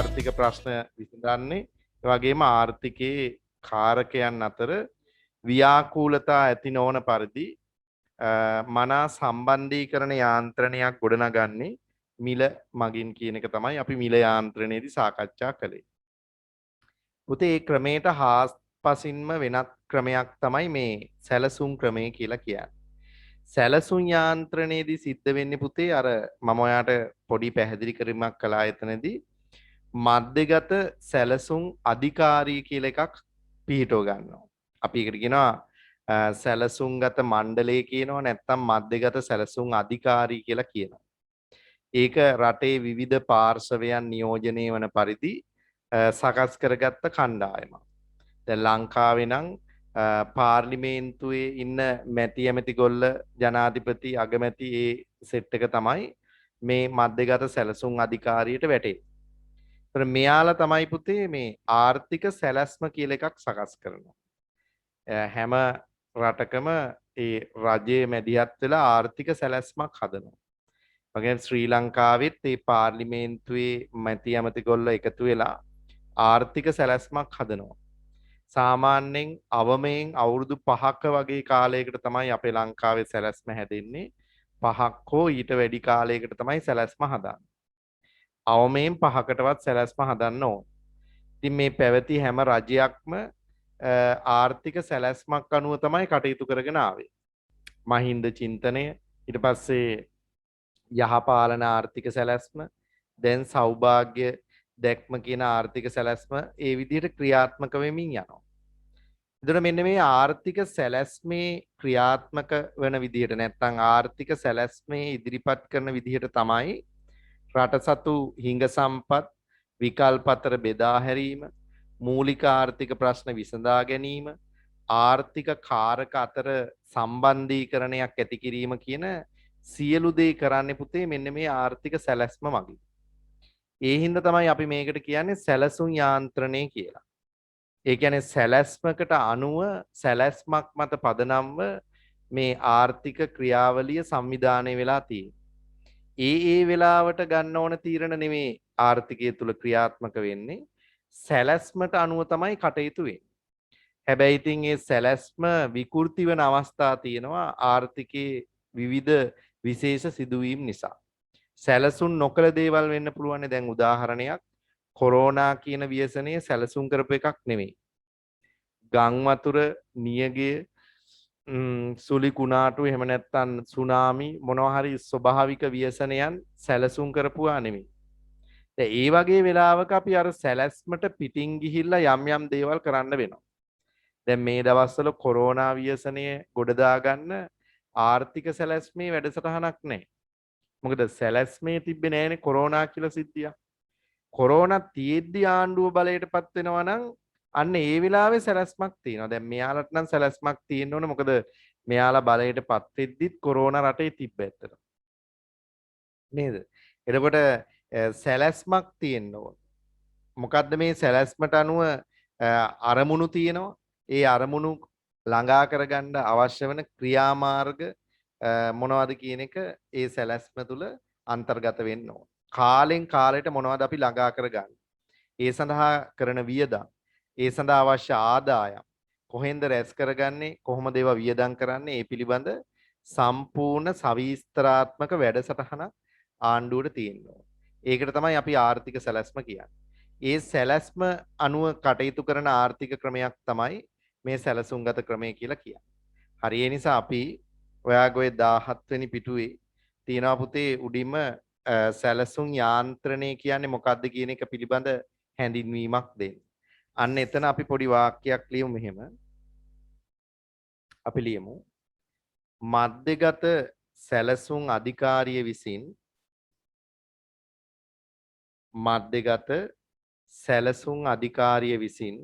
ආර්ථික ප්‍රශ්න විසඳන්නේ. ඒ වගේම ආර්ථිකයේ කාරකයන් අතර ව්‍යාකූලතා ඇති නොවන පරිදි මනා සම්බන්ධීකරණ යාන්ත්‍රණයක් ගොඩනගන්නේ මිල මගින් කියන එක තමයි අපි මිල යාන්ත්‍රණයේදී සාකච්ඡා කළේ. පුතේ මේ ක්‍රමයට හාස්පසින්ම වෙනත් ක්‍රමයක් තමයි මේ සැලසුම් ක්‍රමය කියලා කියන්නේ. සැලසුම් යාන්ත්‍රණයේදී සිද්ධ වෙන්නේ පුතේ අර මම ඔයාට පොඩි පැහැදිලි කිරීමක් කළා එතනදී මධ්‍යගත සැලසුම් අධිකාරී කියලා එකක් පිහිටව ගන්නවා. අපි ඒකට කියනවා සැලසුම්ගත මණ්ඩලය කියනවා නැත්නම් මධ්‍යගත සැලසුම් අධිකාරී කියලා කියනවා. ඒක රටේ විවිධ පාර්ශවයන් නියෝජනය වන පරිදි සකස් කරගත්ත කණ්ඩායමක්. දැන් ලංකාවේ නම් පාර්ලිමේන්තුවේ ඉන්න මැති ඇමති ගොල්ල ජනාධිපති අගමැති ඒ සෙට් එක තමයි මේ මධ්‍යගත සැලසුම් අධිකාරියට වැටෙන්නේ. ඒතර මෙයාලා තමයි පුතේ මේ ආර්ථික සැලැස්ම කියලා එකක් සකස් කරනවා. හැම රටකම ඒ රජයේ මැදිහත් වෙලා ආර්ථික සැලැස්මක් හදනවා. වගේම ශ්‍රී ලංකාවෙත් මේ පාර්ලිමේන්තුවේ මැති ඇමති ගොල්ල එකතු වෙලා ආර්ථික සැලැස්මක් හදනවා. සාමාන්‍යයෙන් අවමයෙන් අවුරුදු 5ක වගේ කාලයකට තමයි අපේ ලංකාවේ සැලැස්ම හැදෙන්නේ. 5ක් හෝ ඊට වැඩි කාලයකට තමයි සැලැස්ම හදන්නේ. අවමයෙන් 5කටවත් සැලැස්ම හදන්න ඕන. ඉතින් මේ පැවති හැම රජයක්ම ආර්ථික සැලැස්මක් අනුව තමයි කටයුතු කරගෙන ආවේ. මහින්ද චින්තනය, ඊට පස්සේ යහපාලන ආර්ථික සැලැස්ම, දැන් සෞභාග්‍ය දැක්ම කියන ආර්ථික සැලැස්ම ඒ විදිහට ක්‍රියාත්මක වෙමින් යනවා. එතකොට මෙන්න මේ ආර්ථික සැලැස්මේ ක්‍රියාත්මක වෙන විදිහට නැත්නම් ආර්ථික සැලැස්මේ ඉදිරිපත් කරන විදිහට තමයි රටසතු හිඟ සම්පත් විකල්ප අතර බෙදා හැරීම, මූලික ආර්ථික ප්‍රශ්න විසඳා ගැනීම, ආර්ථික කාරක අතර සම්බන්ධීකරණයක් ඇති කිරීම කියන සියලු දේ කරන්නේ පුතේ මෙන්න මේ ආර්ථික සැලැස්ම මගින්. ඒ හින්දා තමයි අපි මේකට කියන්නේ සැලසුම් යාන්ත්‍රණය කියලා. ඒ කියන්නේ සැලැස්මකට අනුව සැලැස්මක් මත පදනම්ව මේ ආර්ථික ක්‍රියාවලිය සංවිධානය වෙලා තියෙන්නේ. ඒ වෙලාවට ගන්න ඕන තීරණ නෙමේ ආර්ථිකය තුල ක්‍රියාත්මක වෙන්නේ. සැලැස්මට අනුව තමයි කටයුතු වෙන්නේ. හැබැයි ඉතින් මේ සැලැස්ම විකෘති වෙන අවස්ථා තියෙනවා ආර්ථිකයේ විවිධ විශේෂ සිදුවීම් නිසා. සැලසුම් නොකළ දේවල් වෙන්න පුළුවන්. දැන් උදාහරණයක් කොරෝනා කියන ව්‍යසනයේ සැලසුම් කරපු එකක් නෙමෙයි. ගං වතුර, නියගය, සුලි කුණාටු එහෙම නැත්නම් සුනාමි මොනවා හරි ස්වභාවික ව්‍යසනයන් සැලසුම් කරපුවා නෙමෙයි. දැන් ඒ වගේ වෙලාවක අපි අර සැලැස්මට පිටින් ගිහිල්ලා යම් යම් දේවල් කරන්න වෙනවා. දැන් මේ දවස්වල කොරෝනා ව්‍යසනය ගොඩ දාගන්න ආර්ථික සැලැස්මේ වැඩසටහනක් නැහැ. මොකද සැලැස්මේ තිබ්බේ නැහැනේ කොරෝනා කියලා සිද්ධියක්. කොරෝනා තියෙද්දි ආණ්ඩුව බලයටපත් වෙනවා නම් අන්න ඒ වෙලාවේ සැලැස්මක් තියෙනවා. දැන් මෙයාලට නම් සැලැස්මක් තියෙන්න ඕනේ. මොකද මෙයාලා බලයටපත් වෙද්දිත් කොරෝනා රටේ තිබ්බ ඇත්තට. නේද? එතකොට සැලැස්මක් තියෙන්න ඕන. මොකද්ද මේ සැලැස්මට අනුව අරමුණු තියෙනවා. ඒ අරමුණු ළඟා කරගන්න අවශ්‍ය වෙන ක්‍රියාමාර්ග මොනවද කියන එක ඒ සැලැස්ම තුල අන්තර්ගත වෙන්න ඕන. කාලෙන් කාලයට මොනවද අපි ළඟා කරගන්නේ? ඒ සඳහා කරන වියදම්, ඒ සඳහා අවශ්‍ය ආදායම් කොහෙන්ද රැස් කරගන්නේ, කොහොමද ඒවා වියදම් කරන්නේ, ඒ පිළිබඳ සම්පූර්ණ සවිස්තරාත්මක වැඩසටහනක් ආණ්ඩුවට තියෙනවා. ඒකට තමයි අපි ආර්ථික සැලැස්ම කියන්නේ. ඒ සැලැස්ම අනුව කටයුතු කරන ආර්ථික ක්‍රමයක් තමයි මේ සැලසුම්ගත ක්‍රමය කියලා කියන්නේ. හරි ඒ නිසා අපි ඔයාගේ ඔය 17 වෙනි පිටුවේ තියෙනවා පුතේ උඩින්ම සැලසුම් යාන්ත්‍රණය කියන්නේ මොකක්ද කියන එක පිළිබඳ හැඳින්වීමක් දෙන්න. අන්න එතන අපි පොඩි වාක්‍යයක් ලියමු මෙහෙම. අපි ලියමු මධ්‍යගත සැලසුම් අධිකාරිය විසින් මධ්‍යගත සැලසුම් අධිකාරිය විසින්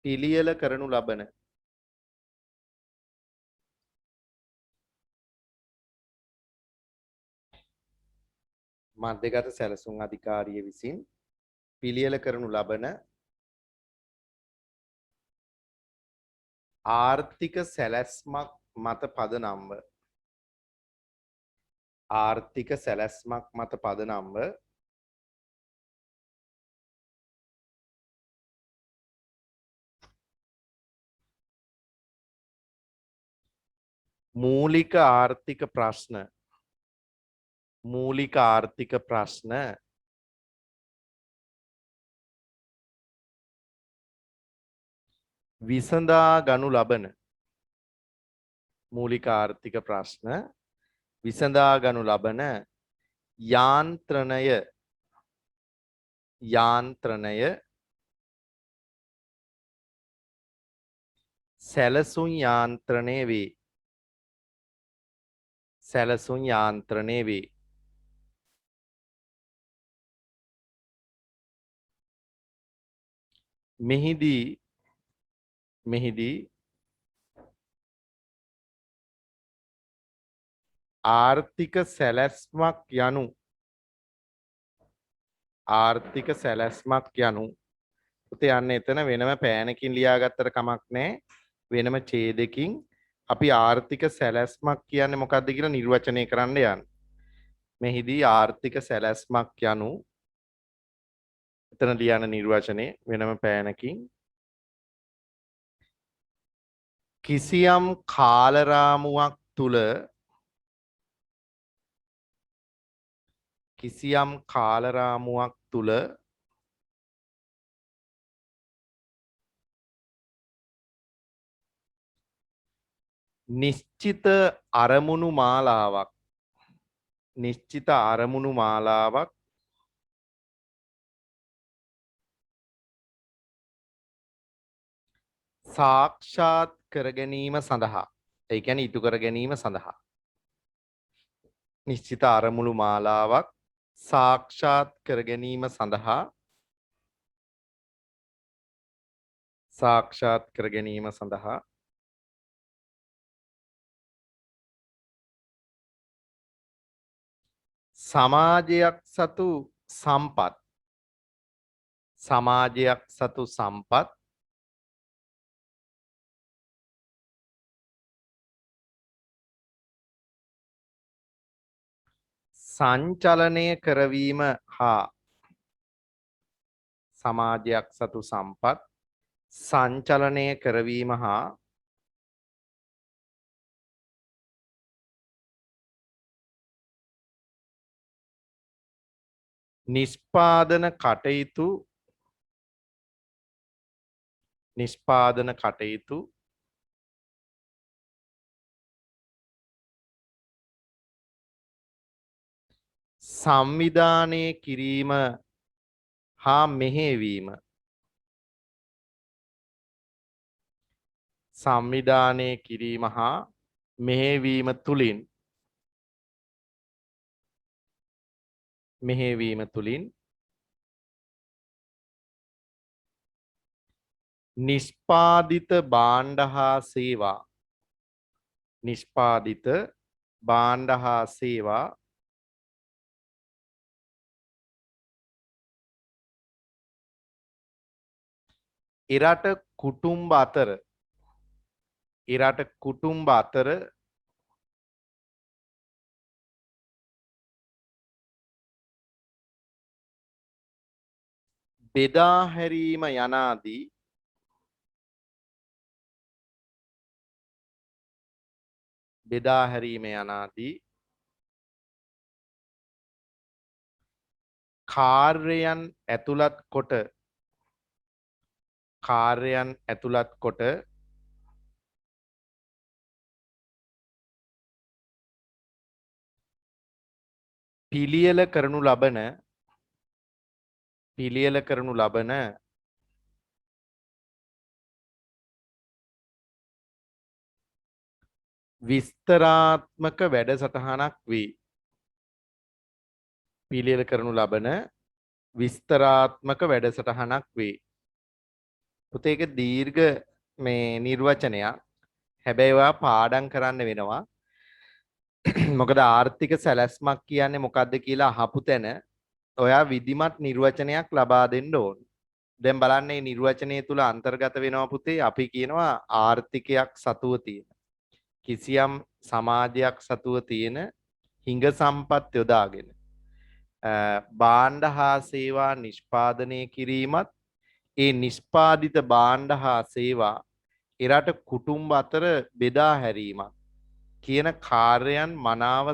පිළියෙල කරනු ලබන මධ්‍යගත සැලසුම් අධිකාරිය විසින් පිළියෙල කරනු ලබන ආර්ථික සැලැස්මක් මත පදනම්ව ආර්ථික සැලැස්මක් මත පදනම්ව මූලික ආර්ථික ප්‍රශ්න විසඳා ගනු ලබන මූලික ආර්ථික ප්‍රශ්න විසඳා ගනු ලබන යාන්ත්‍රණය සැලසුම් යාන්ත්‍රණය වේ. මෙහිදී ආර්ථික සැලැස්මක් යනු පුතේ යන්න එතන වෙනම පෑනකින් ලියාගත්තට කමක් නැහැ. වෙනම ඡේදකින් අපි ආර්ථික සැලැස්මක් කියන්නේ මොකක්ද කියලා නිර්වචනය කරන්න යන්න. මෙහිදී ආර්ථික සැලැස්මක් යනු එතන ලියන නිර්වචනයේ වෙනම පෑනකින් කිසියම් කාලරාමුවක් තුල නිශ්චිත අරමුණු මාලාවක් සාක්ෂාත් කර ගැනීම සඳහා ඒ කියන්නේ ඉටු කර ගැනීම සඳහා නිශ්චිත අරමුණු මාලාවක් සාක්ෂාත් කර ගැනීම සඳහා සමාජයක් සතු සම්පත් සංචලනය කරවීම හා නිෂ්පාදන කටයුතු සංවිධානය කිරීම හා මෙහෙයවීම තුළින් නිෂ්පාදිත භාණ්ඩ හා සේවා එරට කුටුම්බ අතර බෙදා හැරීම යනාදී කාර්යයන් ඇතුළත් කොට පිළියෙල කරනු ලබන විස්තරාත්මක වැඩසටහනක් වේ. පුතේ ඒක දීර්ඝ මේ නිර්වචනයක්. හැබැයි ඔයා පාඩම් කරන්න වෙනවා. මොකද ආර්ථික සැලැස්මක් කියන්නේ මොකක්ද කියලා අහපු තැන ඔයා විධිමත් නිර්වචනයක් ලබා දෙන්න ඕන. දැන් බලන්න මේ නිර්වචනය තුල අන්තර්ගත වෙනවා පුතේ අපි කියනවා ආර්ථිකයක් සතුව තියෙන කිසියම් සමාජයක් සතුව තියෙන හිඟ සම්පත් යොදාගෙන භාණ්ඩ හා සේවා නිෂ්පාදනය කිරීමත් ඒ නිෂ්පාදිත භාණ්ඩ හා සේවා එරට කුටුම්බ අතර බෙදා හැරීමක් කියන කාර්යයන් මනාව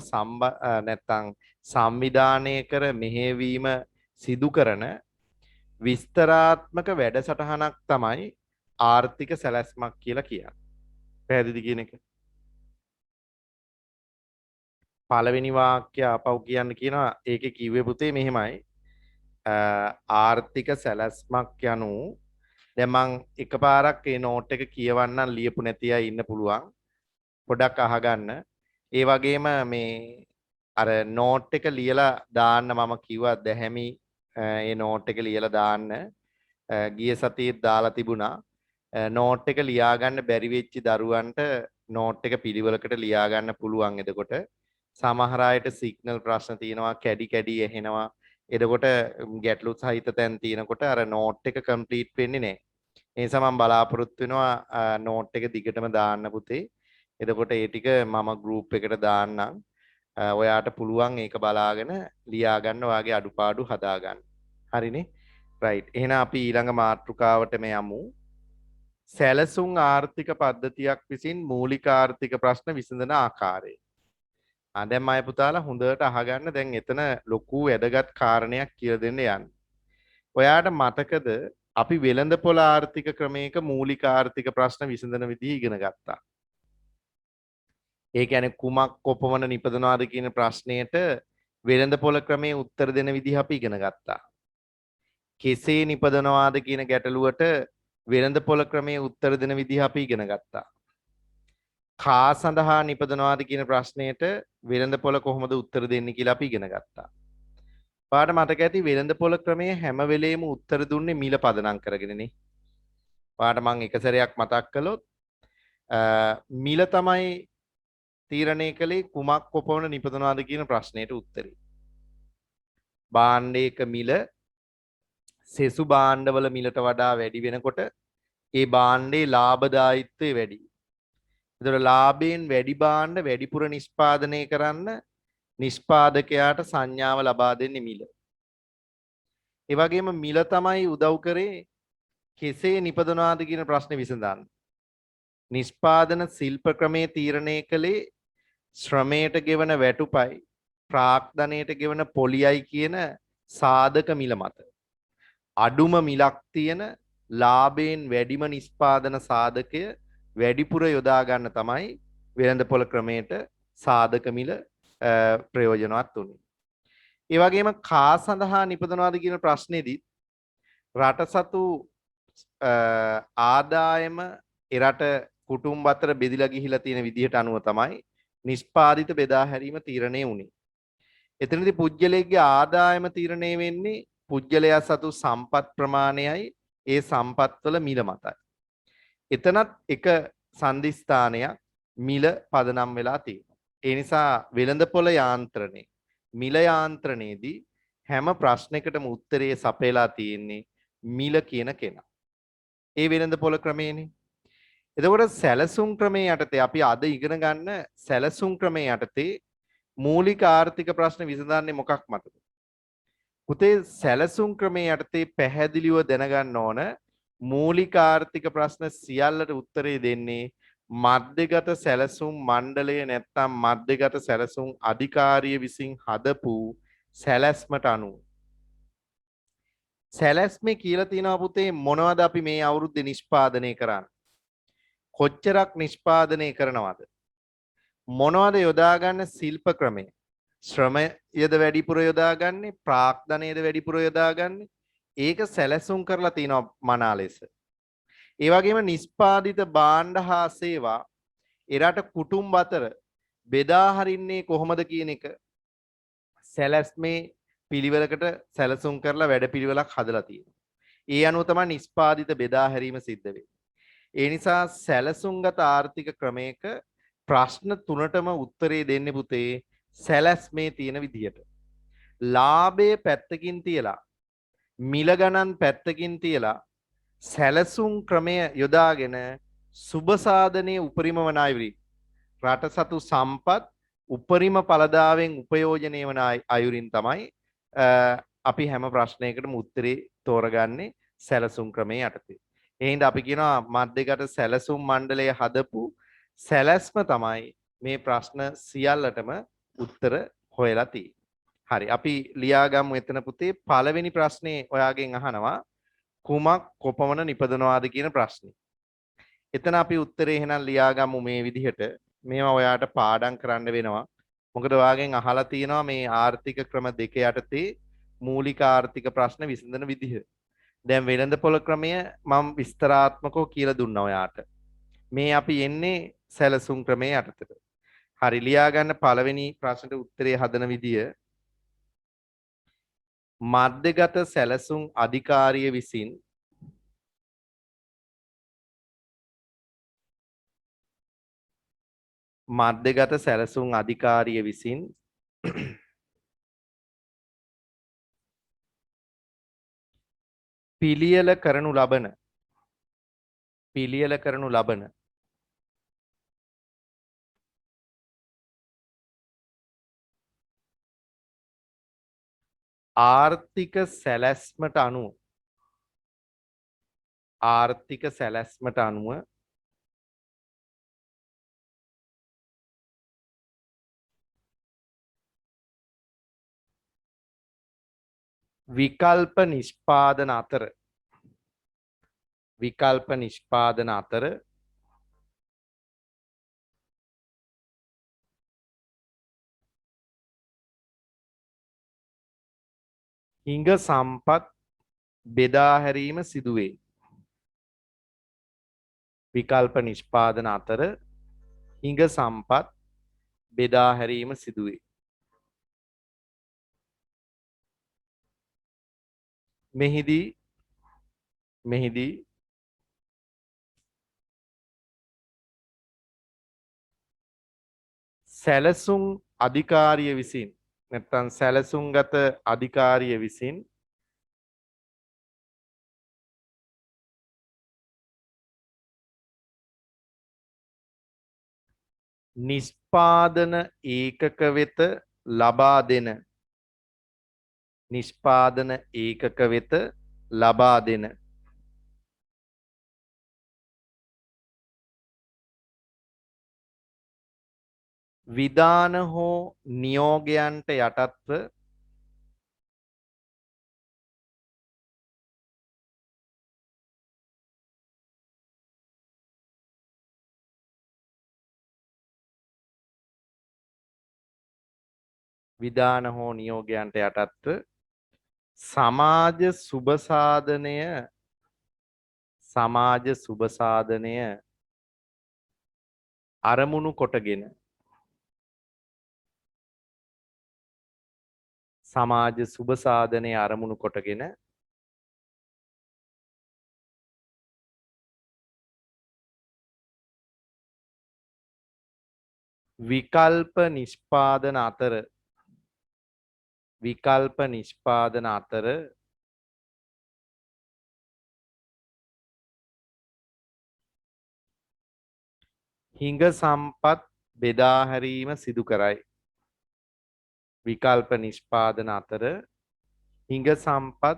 නැත්තම් සංවිධානය කර මෙහෙයවීම සිදු කරන විස්තරාත්මක වැඩසටහනක් තමයි ආර්ථික සැලැස්මක් කියලා කියන්නේ. පැහැදිලි කියන එක. පළවෙනි වාක්‍ය අපව කියනවා ඒකේ කිව්වේ පුතේ මෙහෙමයි. ආර්ථික සැලැස්මක් යනු දැන් මං එකපාරක් මේ නෝට් එක කියවන්නම් ලියපු නැති අය ඉන්න පුළුවන්. පොඩ්ඩක් අහගන්න. ඒ වගේම මේ අර නෝට් එක ලියලා දාන්න මම කිව්වා දැහැමි ඒ නෝට් එක ලියලා දාන්න. ගිය සතියේත් දාලා තිබුණා. නෝට් එක ලියාගන්න බැරි වෙච්ච දරුවන්ට නෝට් එක පිළිවෙලකට ලියාගන්න පුළුවන්. එතකොට සමහර අයට සිග්නල් ප්‍රශ්න තියෙනවා, කැඩි කැඩි ඇහෙනවා. එතකොට ගැටලු සහිත තැන් තියෙනකොට අර නෝට් එක කම්ප්ලීට් වෙන්නේ නැහැ. ඒ නිසා මම බලාපොරොත්තු වෙනවා නෝට් එක දිගටම දාන්න පුතේ. එතකොට ඒ ටික මම ගෲප් එකට දාන්නම්. ඔයාට පුළුවන් ඒක බලාගෙන ලියා ගන්න ඔයාගේ අඩුපාඩු හදා ගන්න. හරිනේ? රයිට්. එහෙනම් අපි ඊළඟ මාතෘකාවටම යමු. සැලසුම් ආර්ථික පද්ධතියක් විසින් මූලික ආර්ථික ප්‍රශ්න විසඳන ආකාරය. දැන් මම පුතාලා හොඳට අහගන්න. දැන් එතන ලොකු වැදගත් කාරණයක් කියලා දෙන්න යන්නේ. ඔයාට මතකද අපි වෙළඳපොළ ආර්ථික ක්‍රමයක මූලික ආර්ථික ප්‍රශ්න විසඳන විදිහ ඉගෙන ගත්තා. ඒ කියන්නේ කුමක් කොපමණ නිපදනවාද කියන ප්‍රශ්නයට වෙළඳපොළ ක්‍රමයේ උත්තර දෙන විදිහ අපි ඉගෙන ගත්තා. කෙසේ නිපදනවාද කියන ගැටලුවට වෙළඳපොළ ක්‍රමයේ උත්තර දෙන විදිහ අපි ඉගෙන ගත්තා. කා සඳහා නිපදනවාද කියන ප්‍රශ්නයට වෙළඳපොළ කොහොමද උත්තර දෙන්නේ කියලා අපි ඉගෙන ගත්තා. පාඩ මතක ඇති වෙළඳපොළ ක්‍රමයේ හැම වෙලේම උත්තර දුන්නේ මිල පදනම් කරගෙනනේ. පාඩ මම එක සැරයක් මතක් කළොත් මිල තමයි තීරණය කළේ කුමක් කොපමණ නිපදනවාද කියන ප්‍රශ්නයට උත්තරේ. භාණ්ඩයක මිල සෙසු භාණ්ඩවල මිලට වඩා වැඩි වෙනකොට ඒ භාණ්ඩේ ලාභදායීත්වය වැඩි. ඒතර ලාභයෙන් වැඩි භාණ්ඩ වැඩිපුර නිෂ්පාදනය කරන්න නිෂ්පාදකයාට සංඥාව ලබා දෙන්නේ මිල. ඒ වගේම මිල තමයි උදව් කරේ කෙසේ නිපදනවාද කියන ප්‍රශ්නේ විසඳන්න. නිෂ්පාදන ශිල්ප ක්‍රමයේ තීරණය කළේ ශ්‍රමයට ගෙවන වැටුපයි ප්‍රාග්ධනයට ගෙවන පොලියයි කියන සාධක මිල මත. අඩුම මිලක් තියෙන ලාභයෙන් වැඩිම නිෂ්පාදන සාධකය වැඩිපුර යොදා ගන්න තමයි වෙළඳපොළ ක්‍රමයට සාධක මිල ප්‍රයෝජනවත් උනේ. ඒ වගේම කා සඳහා නිපදනවාද කියන ප්‍රශ්නේදී රටසතු ආදායම එරට කුටුම්බ අතර බෙදිලා ගිහිලා තියෙන විදිහට අනුව තමයි නිෂ්පාදිත බෙදා හැරීම තීරණය වුණේ. එතනදී පුජ්‍යලයේ ආදායම තීරණය වෙන්නේ පුජ්‍යලයා සතු සම්පත් ප්‍රමාණයයි ඒ සම්පත්වල මිල මතයි. එතනත් එක සන්ධිස්ථානයක් මිල පදනම් වෙලා තියෙනවා. ඒ නිසා වෙළඳපොළ යාන්ත්‍රණේ මිල යාන්ත්‍රණයේදී හැම ප්‍රශ්නයකටම උත්තරේ සපයලා තියෙන්නේ මිල කියන කෙනා. ඒ වෙළඳපොළ ක්‍රමයේනේ. එතකොට සැලසුම් ක්‍රමයේ යටතේ අපි අද ඉගෙන ගන්න සැලසුම් ක්‍රමයේ යටතේ මූලික ආර්ථික ප්‍රශ්න විසඳන්නේ මොකක් මතද? පුතේ සැලසුම් ක්‍රමයේ යටතේ පැහැදිලිව දැනගන්න ඕන මූලික ආර්ථික ප්‍රශ්න සියල්ලට උත්තරේ දෙන්නේ මධ්‍යගත සැලසුම් මණ්ඩලය නැත්නම් මධ්‍යගත සැලසුම් අධිකාරිය විසින් හදපු සැලැස්මට අනුව. සැලැස්මේ කියලා තියෙනවා පුතේ මොනවද අපි මේ අවුරුද්දේ නිෂ්පාදනය කරන්නේ? කොච්චරක් නිෂ්පාදනය කරනවද? මොනවද යොදා ගන්න ශිල්ප ක්‍රමය? ශ්‍රමයද වැඩිපුර යොදාගන්නේ ප්‍රාග්ධනයද වැඩිපුර යොදාගන්නේ? ඒක සැලසුම් කරලා තිනවා මනා ලෙස. ඒ වගේම නිෂ්පාදිත භාණ්ඩ හා සේවා එරට කුටුම්බ අතර බෙදා හරින්නේ කොහොමද කියන එක සැලැස්මේ පිළිවෙලකට සැලසුම් කරලා වැඩ පිළිවෙලක් හදලා තියෙනවා. ඒ අනුව තමයි නිෂ්පාදිත බෙදා හැරීම සිද්ධ වෙන්නේ. ඒ නිසා සැලසුම්ගත ආර්ථික ක්‍රමයක ප්‍රශ්න තුනටම උත්තරේ දෙන්නේ පුතේ සැලැස්මේ තියෙන විදිහට. ලාභයේ පැත්තකින් තියලා මිල ගණන් පැත්තකින් තියලා සැලසුම් ක්‍රමය යොදාගෙන සුබ සාධනයේ උපරිම වන අයුරින් රට සතු සම්පත් උපරිම පළදාවෙන් උපයෝජනය වන අයුරින් තමයි අපි හැම ප්‍රශ්නයකටම උත්තරේ තෝරගන්නේ සැලසුම් ක්‍රමයේ යටතේ. ඒ හින්දා අපි කියනවා මධ්‍යගත සැලසුම් මණ්ඩලය හදපු සැලැස්ම තමයි මේ ප්‍රශ්න සියල්ලටම උත්තර හොයලා තියෙන්නේ. හරි අපි ලියාගමු එතන පුතේ පළවෙනි ප්‍රශ්නේ ඔයාගෙන් අහනවා කුමක් කොපමණ නිපදනවාද කියන ප්‍රශ්නේ. එතන අපි උත්තරේ එහෙනම් ලියාගමු මේ විදිහට. මේවා ඔයාට පාඩම් කරන්න වෙනවා. මොකද ඔයාගෙන් අහලා තියෙනවා මේ ආර්ථික ක්‍රම දෙක යටතේ මූලික ආර්ථික ප්‍රශ්න විසඳන විදිහ. දැන් වෙළඳපොළ ක්‍රමය මම විස්තරාත්මකව කියලා දුන්නා ඔයාට. මේ අපි එන්නේ සැලසුම් ක්‍රමයේ යටතට. හරි ලියා ගන්න පළවෙනි ප්‍රශ්නට උත්තරේ හදන විදිය මධ්‍යගත සැලසුම් අධිකාරිය විසින් මධ්‍යගත සැලසුම් අධිකාරිය විසින් පිළියෙල කරනු ලබන ආර්ථික සැලැස්මට අනුව විකල්ප නිෂ්පාදන අතර හිඟ සම්පත් බෙදා හැරීම සිදුවේ. විකල්ප නිෂ්පාදන අතර හිඟ සම්පත් බෙදා හැරීම සිදුවේ. මෙහිදී සැලසුම් අධිකාරිය විසින් නැත්නම් සැලසුම්ගත අධිකාරිය විසින් නිෂ්පාදන ඒකක වෙත ලබා දෙන විධාන හෝ නියෝගයන්ට යටත්ව සමාජ සුබසාධනය අරමුණු කොටගෙන විකල්ප නිෂ්පාදන අතර හිඟ සම්පත් බෙදා හැරීම සිදු කරයි. විකල්ප නිෂ්පාදන අතර හිඟ සම්පත්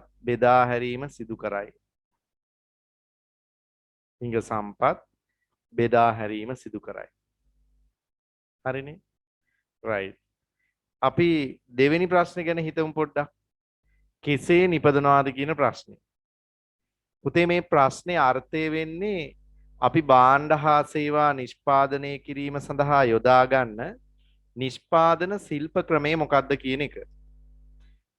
බෙදා හැරීම සිදු කරයි. හරිනේ? right. අපි දෙවෙනි ප්‍රශ්නේ ගැන හිතමු පොඩ්ඩක්. කෙසේ නිපදනවාද කියන ප්‍රශ්නේ. පුතේ මේ ප්‍රශ්නේ අර්ථය වෙන්නේ අපි භාණ්ඩ හා සේවා නිෂ්පාදනය කිරීම සඳහා යොදා ගන්න නිෂ්පාදන ශිල්ප ක්‍රමය මොකක්ද කියන එක.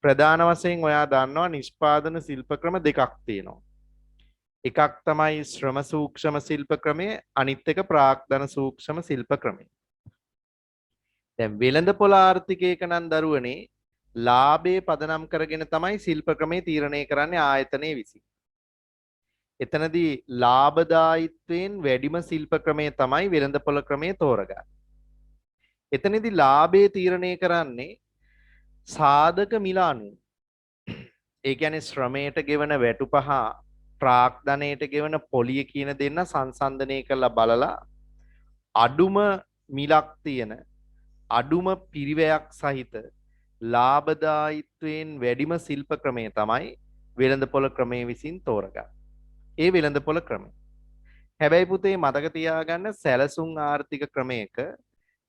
ප්‍රධාන වශයෙන් ඔයා දන්නවා නිෂ්පාදන ශිල්ප ක්‍රම දෙකක් තියෙනවා. එකක් තමයි ශ්‍රම සූක්ෂම ශිල්ප ක්‍රමය, අනිත් එක ප්‍රාග්ධන සූක්ෂම ශිල්ප ක්‍රමය. දැන් වෙළඳපොළ ආර්ථිකයක නම් දරුවනේ ලාභයේ පදනම් කරගෙන තමයි ශිල්ප ක්‍රමය තීරණය කරන්නේ ආයතනයේ විසින්. එතනදී ලාභදායීත්වයෙන් වැඩිම ශිල්ප ක්‍රමය තමයි වෙළඳපොළ ක්‍රමය තෝරගන්නේ. එතනදී ලාභයේ තීරණය කරන්නේ සාධක මිල අනුව. ඒ කියන්නේ ශ්‍රමයට ගෙවන වැටුපහ ප්‍රාග්ධනයට ගෙවන පොලිය කියන දෙන්න සංසන්දනය කරලා බලලා අඩුම මිලක් තියෙන අඩුම පිරිවැයක් සහිත ලාභදායිත්වයෙන් වැඩිම ශිල්ප ක්‍රමය තමයි වෙළඳපොළ ක්‍රමය විසින් තෝරගන්නේ. ඒ වෙළඳපොළ ක්‍රමය. හැබැයි පුතේ මතක තියාගන්න සැලසුම් ආර්ථික ක්‍රමයක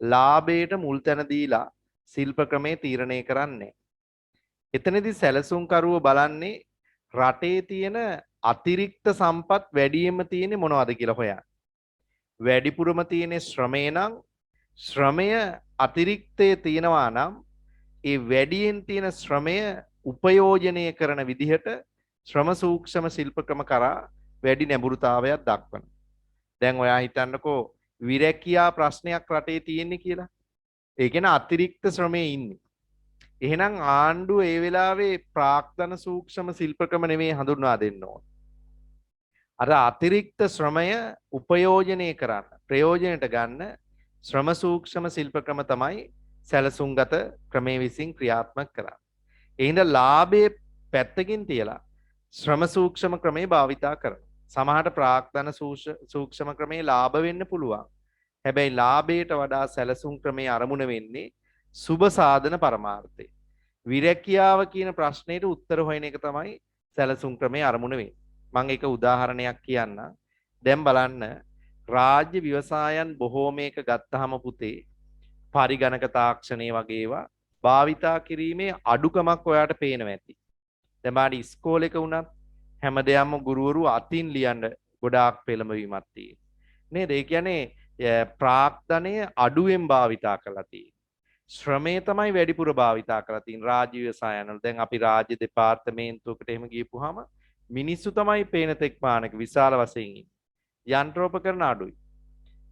ලාභයට මුල් තැන දීලා ශිල්ප ක්‍රමය තීරණය කරන්නේ. එතනදී සැලසුම්කරුව බලන්නේ රටේ තියෙන අතිරික්ත සම්පත් වැඩියෙන්ම තියෙන්නේ මොනවද කියලා හොයන්න. වැඩිපුරම තියෙන ශ්‍රමය නම් ශ්‍රමය අතිරික්තයේ තියෙනවා නම් ඒ වැඩියෙන් තියෙන ශ්‍රමය උපයෝජනය කරන විදිහට ශ්‍රම සූක්ෂම ශිල්ප ක්‍රම කරා වැඩි නැඹුරුතාවයක් දක්වන. දැන් ඔයා හිතන්නකෝ විරැකියා ප්‍රශ්නයක් රටේ තියෙන්නේ කියලා. ඒ කියන්නේ අතිරික්ත ශ්‍රමයේ ඉන්නේ. එහෙනම් ආණ්ඩුව ඒ වෙලාවේ ප්‍රාග්ධන සූක්ෂම ශිල්ප ක්‍රම නෙමෙයි හඳුන්වා දෙන්න ඕන. අර අතිරික්ත ශ්‍රමය උපයෝජනය කරන්න ප්‍රයෝජනයට ගන්න ශ්‍රම සූක්ෂම ශිල්ප ක්‍රම තමයි සැලසුම්ගත ක්‍රමයේ විසින් ක්‍රියාත්මක කරන්නේ. ඒ හින්දා ලාභයේ පැත්තකින් තියලා ශ්‍රම සූක්ෂම ක්‍රමේ භාවිතා කරනවා. සමහරට ප්‍රාග්ධන සූක්ෂම ක්‍රමේ ලාභ වෙන්න පුළුවන්. හැබැයි ලාභයට වඩා සැලසුම් ක්‍රමේ අරමුණ වෙන්නේ සුබ සාධන පරමාර්ථය. විරැකියාව කියන ප්‍රශ්නෙට උත්තර හොයන එක තමයි සැලසුම් ක්‍රමේ අරමුණ වෙන්නේ. මම එක උදාහරණයක් කියන්නම්. දැන් බලන්න රාජ්‍ය ව්‍යවසායන් බොහෝමයක ගත්තාම පුතේ පරිගණක තාක්ෂණය වගේ ඒවා භාවිතා කිරීමේ අඩුකමක් ඔයාට පේනවා ඇති. දැන් බාඩි ඉස්කෝලේක වුණත් හැමදේම ගුරුවරු අතින් ලියන්න ගොඩාක් පෙළඹවීමක් තියෙනවා. නේද? ඒ කියන්නේ ප්‍රාග්ධනය අඩුවෙන් භාවිතා කරලා තියෙනවා. ශ්‍රමය තමයි වැඩිපුර භාවිතා කරලා තියෙන්නේ රාජ්‍ය ව්‍යවසායන් වල. දැන් අපි රාජ්‍ය දෙපාර්තමේන්තුවකට එහෙම ගියපුවාම මිනිස්සු තමයි පේන තෙක් මානක විශාල වශයෙන් ඉන්නේ. යන්ත්‍රෝපකරණ අඩුයි.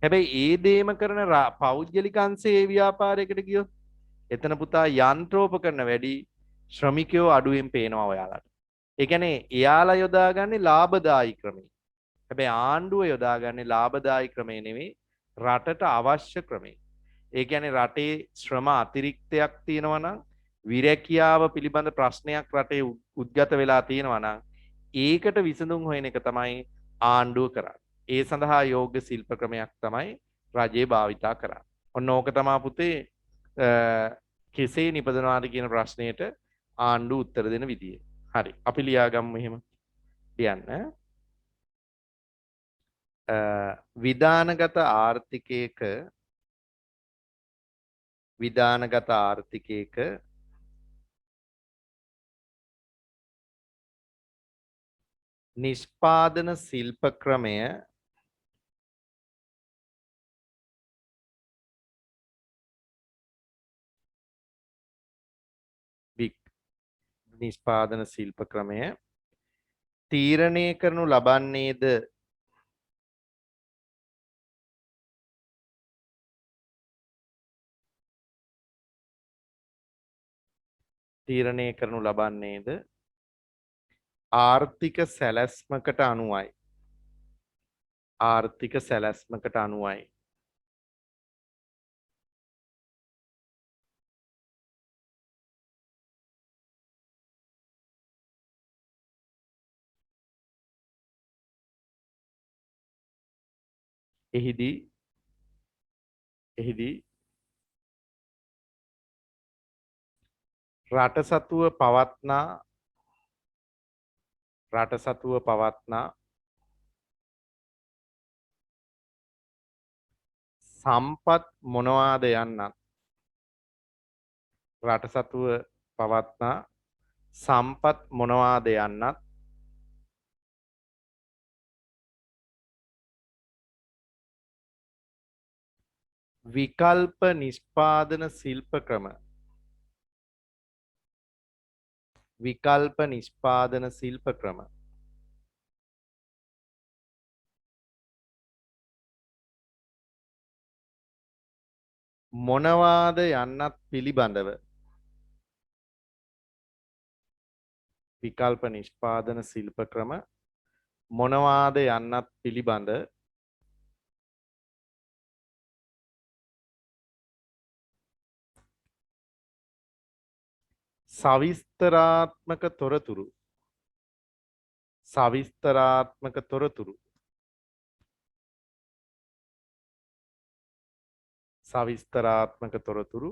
හැබැයි ඒ දේම කරන පෞද්ගලික අංශයේ ව්‍යාපාරයකට ගියොත් එතන පුතා යන්ත්‍රෝපකරණ වැඩි ශ්‍රමිකයෝ අඩුවෙන් පේනවා ඔයාලට. ඒ කියන්නේ එයාලා යොදාගන්නේ ලාභදායී ක්‍රමය. හැබැයි ආණ්ඩුව යොදාගන්නේ ලාභදායී ක්‍රමය නෙවෙයි රටට අවශ්‍ය ක්‍රමය. ඒ කියන්නේ රටේ ශ්‍රම අතිරික්තයක් තියෙනවා නම් විරැකියාව පිළිබඳ ප්‍රශ්නයක් රටේ උද්ගත වෙලා තියෙනවා නම් ඒකට විසඳුම් හොයන එක තමයි ආණ්ඩුව කරන්නේ. ඒ සඳහා යෝග්‍ය ශිල්ප ක්‍රමයක් තමයි රජයේ භාවිතා කරන්නේ. ඔන්න ඕක තමයි පුතේ කෙසේ නිපදනවාද කියන ප්‍රශ්නයට ආණ්ඩුව උත්තර දෙන විදිය. හරි. අපි ලියාගමු එහෙම. ලියන්න. විධානගත ආර්ථිකයක නිෂ්පාදන ශිල්ප ක්‍රමය නිෂ්පාදන ශිල්ප ක්‍රමය තීරණය කරනු ලබන්නේද ආර්ථික සැලැස්මකට අනුවයි. එහිදී රට සතුව පවත්නා සම්පත් මොනවාද යන්නත් විකල්ප නිෂ්පාදන ශිල්ප ක්‍රම මොනවාද යන්නත් පිළිබඳව සවිස්තරාත්මක තොරතුරු සවිස්තරාත්මක තොරතුරු සවිස්තරාත්මක තොරතුරු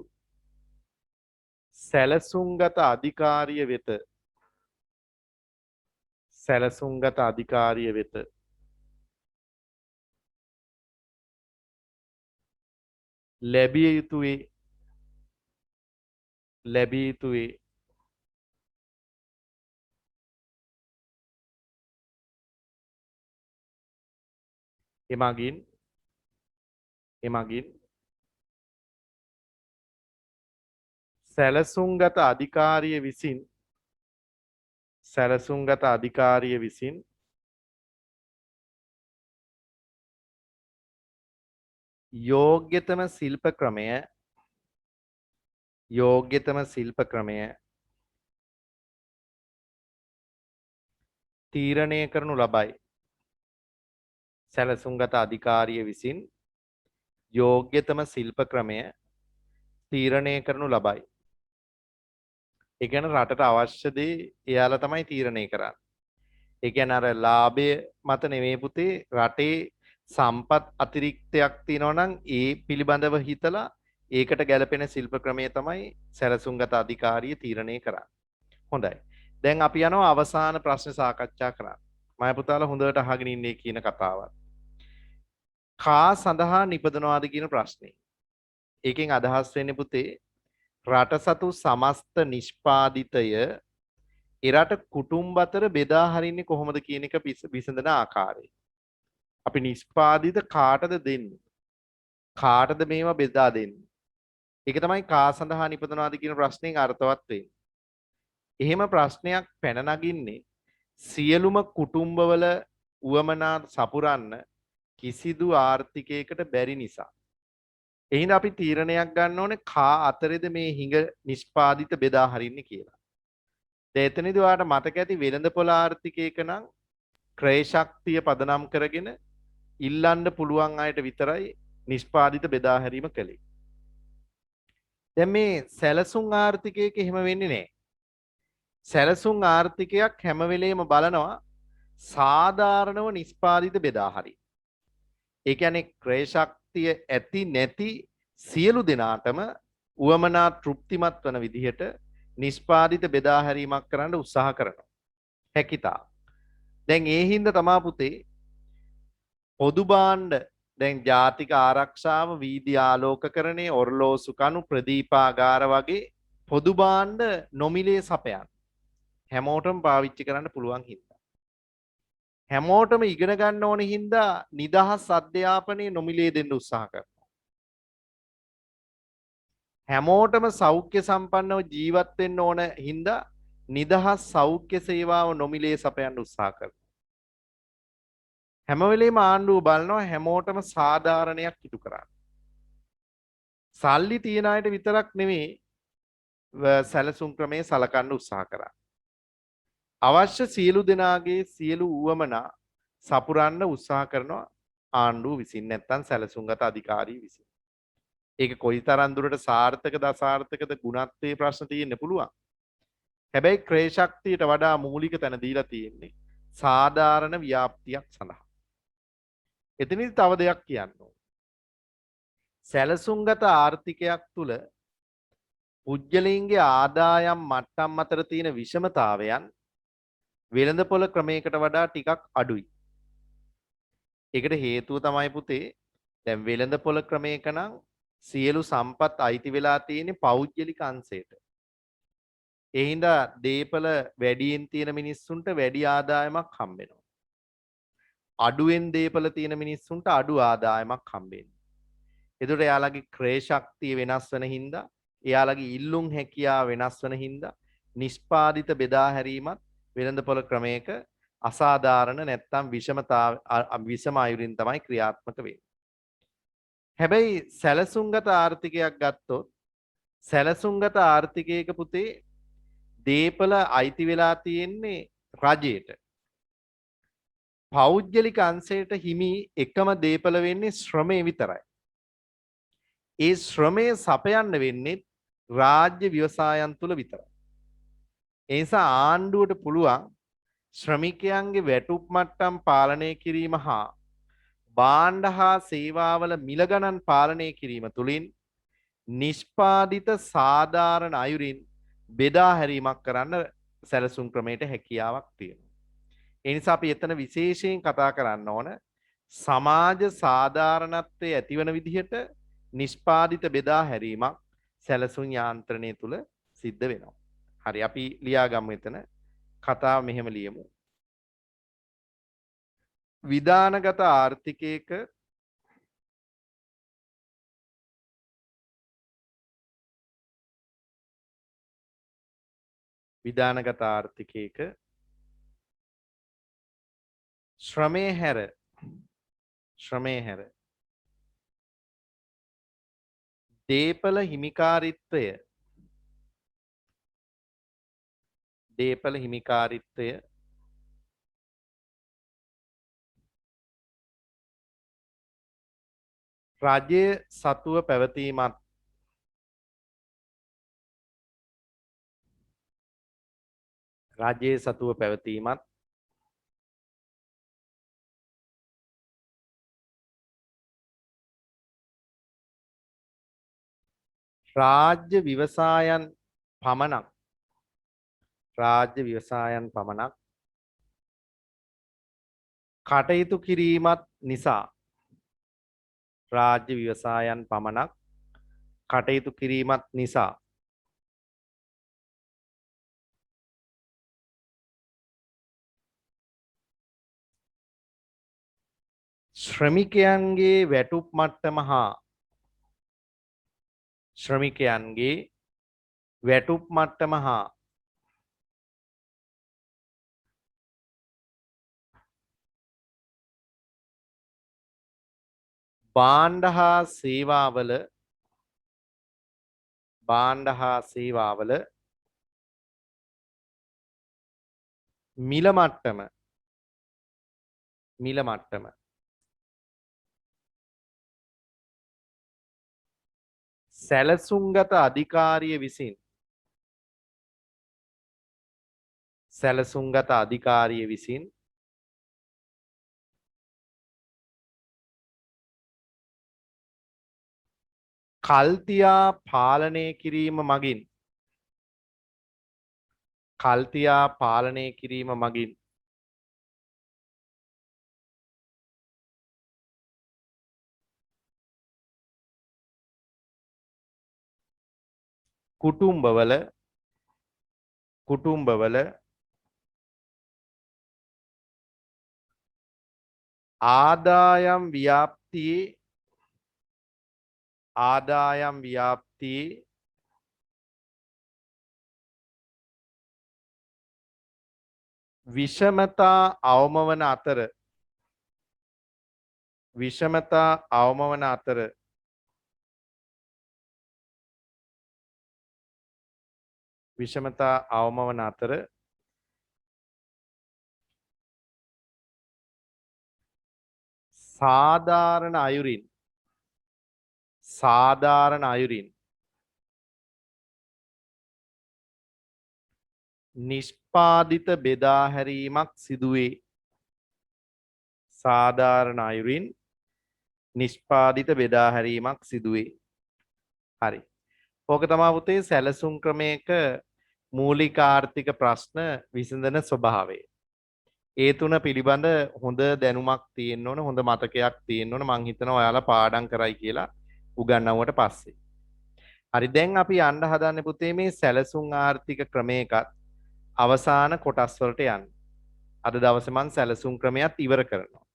සැලසුම්ගත අධිකාරිය වෙත සැලසුම්ගත අධිකාරිය වෙත ලැබිය යුතුවේ ලැබිය යුතුවේ එමගින් සැලසුම්ගත අධිකාරිය විසින් යෝග්‍යතම ශිල්ප ක්‍රමය තීරණය කරනු ලබයි. සැලසුම්ගත අධිකාරිය විසින් යෝග්‍යතම ශිල්ප ක්‍රමය තීරණය කරනු ලබයි. ඒ කියන්නේ රටට අවශ්‍ය දේ එයාලා තමයි තීරණය කරන්නේ. ඒ කියන්නේ අර ලාභය මත නෙමෙයි පුතේ, රටේ සම්පත් අතිරික්තයක් තියෙනවා නම් ඒ පිළිබඳව හිතලා ඒකට ගැලපෙන ශිල්ප ක්‍රමය තමයි සැලසුම්ගත අධිකාරිය තීරණය කරන්නේ. හොඳයි. දැන් අපි යනවා අවසාන ප්‍රශ්න සාකච්ඡා කරන්න. මම පුතාලා හොඳට අහගෙන ඉන්නේ කියන කතාවත්. කා සඳහා නිපදනවාද කියන ප්‍රශ්නේ. ඒකෙන් අදහස් වෙන්නේ පුතේ රට සතු සමස්ත නිෂ්පාදිතය එරට කුටුම්බ අතර බෙදා හරින්නේ කොහොමද කියන එක විසඳන ආකාරය. අපි නිෂ්පාදිත කාටද දෙන්නේ? කාටද මේවා බෙදා දෙන්නේ? ඒක තමයි කා සඳහා නිපදනවාද කියන ප්‍රශ්نين අර්ථවත් වෙන්නේ. එහෙම ප්‍රශ්නයක් පැන නගින්නේ සියලුම කුටුම්බවල උවමනා සපුරන්න කිසිදු ආර්ථිකයකට බැරි නිසා. එහෙනම් අපි තීරණයක් ගන්න ඕනේ කා අතරේද මේ හිඟ නිෂ්පාදිත බෙදා හරින්නේ කියලා. දැන් එතනදී ඔයාලට මතක ඇති වෙළඳපොළ ආර්ථිකයක නම් ක්‍රය ශක්තිය පදනම් කරගෙන ඉල්ලන්න පුළුවන් අයට විතරයි නිෂ්පාදිත බෙදා හැරීම කළේ. දැන් මේ සැලසුම් ආර්ථිකයක එහෙම වෙන්නේ නැහැ. සැලසුම් ආර්ථිකයක් හැම වෙලේම බලනවා සාධාරණව නිෂ්පාදිත බෙදා හරින්න. ඒ කියන්නේ ක්‍රය ශක්තිය ඇති නැති සියලු දෙනාටම උවමනා තෘප්තිමත් වන විදිහට නිෂ්පාදිත බෙදා හැරීමක් කරන්න උත්සාහ කරනවා. හැකිතා. දැන් ඒ හින්දා තමා පුතේ පොදු භාණ්ඩ දැන් ජාතික ආරක්ෂාව වීදි ආලෝකකරණය ඔර්ලෝසු කණු ප්‍රදීපාගාර වගේ පොදු භාණ්ඩ නොමිලේ සපයන්න හැමෝටම පාවිච්චි කරන්න පුළුවන් හින්දා හැමෝටම ඉගෙන ගන්න ඕන හින්දා නිදහස් අධ්‍යාපනය නොමිලේ දෙන්න උත්සාහ කරනවා. හැමෝටම සෞඛ්‍ය සම්පන්නව ජීවත් වෙන්න ඕන හින්දා නිදහස් සෞඛ්‍ය සේවාව නොමිලේ සපයන්න උත්සාහ කරනවා. හැම වෙලේම ආණ්ඩුව බලනවා හැමෝටම සාධාරණයක් ඉටු කරන්න. සල්ලි තියන අයට විතරක් නෙමෙයි සැලසුම් ක්‍රමයේ සලකන්න උත්සාහ කරන්නේ. අවශ්‍ය සියලු දෙනාගේ සියලු උවමනා සපුරන්න උත්සාහ කරනවා ආණ්ඩුව විසින් නැත්නම් සැලසුම්ගත අධිකාරිය විසින්. ඒක කොයිතරම් දුරට සාර්ථකද අසාර්ථකද ගුණත්වයේ ප්‍රශ්න තියෙන්න පුළුවන්. හැබැයි ක්‍රය ශක්තියට වඩා මූලික තැන දීලා තියෙන්නේ සාධාරණ ව්‍යාප්තියක් සඳහා. එතනදි තව දෙයක් කියන්න ඕන. සැලසුම්ගත ආර්ථිකයක් තුල පුජ්‍යලීන්ගේ ආදායම් මට්ටම් අතර තියෙන විෂමතාවයන් වෙළඳපොළ ක්‍රමයකට වඩා ටිකක් අඩුයි. ඒකට හේතුව තමයි පුතේ දැන් වෙළඳපොළ ක්‍රමයක නම් සියලු සම්පත් අයිති වෙලා තියෙන්නේ පෞද්ගලික අංශයට. ඒ හින්දා දීපල වැඩියෙන් තියෙන මිනිස්සුන්ට වැඩි ආදායමක් හම්බ වෙනවා. අඩුවෙන් දීපල තියෙන මිනිස්සුන්ට අඩු ආදායමක් හම්බ වෙනවා. ඒකට එයාලගේ ක්‍රය ශක්තිය වෙනස් වෙන හින්දා, එයාලගේ ඉල්ලුම් හැකියාව වෙනස් වෙන හින්දා නිෂ්පාදිත බෙදා හැරීමත් වෙළඳපොළ ක්‍රමයක අසාධාරණ නැත්නම් විෂම අයුරින් තමයි ක්‍රියාත්මක වෙන්නේ. හැබැයි සැලසුම්ගත ආර්ථිකයක් ගත්තොත් සැලසුම්ගත ආර්ථිකයක පුතේ දීපල අයිති වෙලා තියෙන්නේ රජයට. පෞද්ගලික අංශයට හිමි එකම දීපල වෙන්නේ ශ්‍රමය විතරයි. ඒ ශ්‍රමය සපයන්න වෙන්නේ රාජ්‍ය ව්‍යවසායන් තුල විතරයි. ඒ නිසා ආණ්ඩුවට පුළුවන් ශ්‍රමිකයන්ගේ වැටුප් මට්ටම් පාලනය කිරීම හා භාණ්ඩ හා සේවාවල මිල ගණන් පාලනය කිරීම තුළින් නිෂ්පාදිත සාධාරණ අයුරින් බෙදා හැරීමක් කරන්න සැලසුම් ක්‍රමයට හැකියාවක් තියෙනවා. ඒ නිසා අපි එතන විශේෂයෙන් කතා කරන්න ඕන සමාජ සාධාරණත්වයේ ඇතිවන විදිහට නිෂ්පාදිත බෙදා හැරීමක් සැලසුම් යාන්ත්‍රණය තුල සිද්ධ වෙනවා. හරි අපි ලියාගමු එතන කතාව මෙහෙම ලියමු. විධානගත ආර්ථිකයක විධානගත ආර්ථිකයක ශ්‍රමය හැර දේපල හිමිකාරිත්වය රජය සතුව පැවතීමත් රාජ්‍ය ව්‍යවසායන් පමණක් කටයුතු කිරීමත් නිසා ශ්‍රමිකයන්ගේ වැටුප් මට්ටම හා භාණ්ඩ හා සේවාවල මිල මට්ටම සැලසුම්ගත අධිකාරිය විසින් කල්තියා පාලනය කිරීම මගින් කුටුම්බවල ආදායම් ව්‍යාප්තියේ විෂමතා අවම වන අතර සාධාරණ අයුරින් නිෂ්පාදිත බෙදා හැරීමක් සිදුවේ. හරි. ඕක තමයි පුතේ සැලසුම් ක්‍රමයක මූලික ආර්ථික ප්‍රශ්න විසඳන ස්වභාවය. ඒ තුන පිළිබඳ හොඳ දැනුමක් තියෙන්න ඕන, හොඳ මතකයක් තියෙන්න ඕන. මං හිතනවා ඔයාලා පාඩම් කරයි කියලා උගන්වුවට පස්සේ. හරි දැන් අපි යන්න හදන්නේ පුතේ මේ සැලසුම් ආර්ථික ක්‍රමයකත් අවසාන කොටස් වලට යන්න. අද දවසේ මං සැලසුම් ක්‍රමයක් ඉවර කරනවා.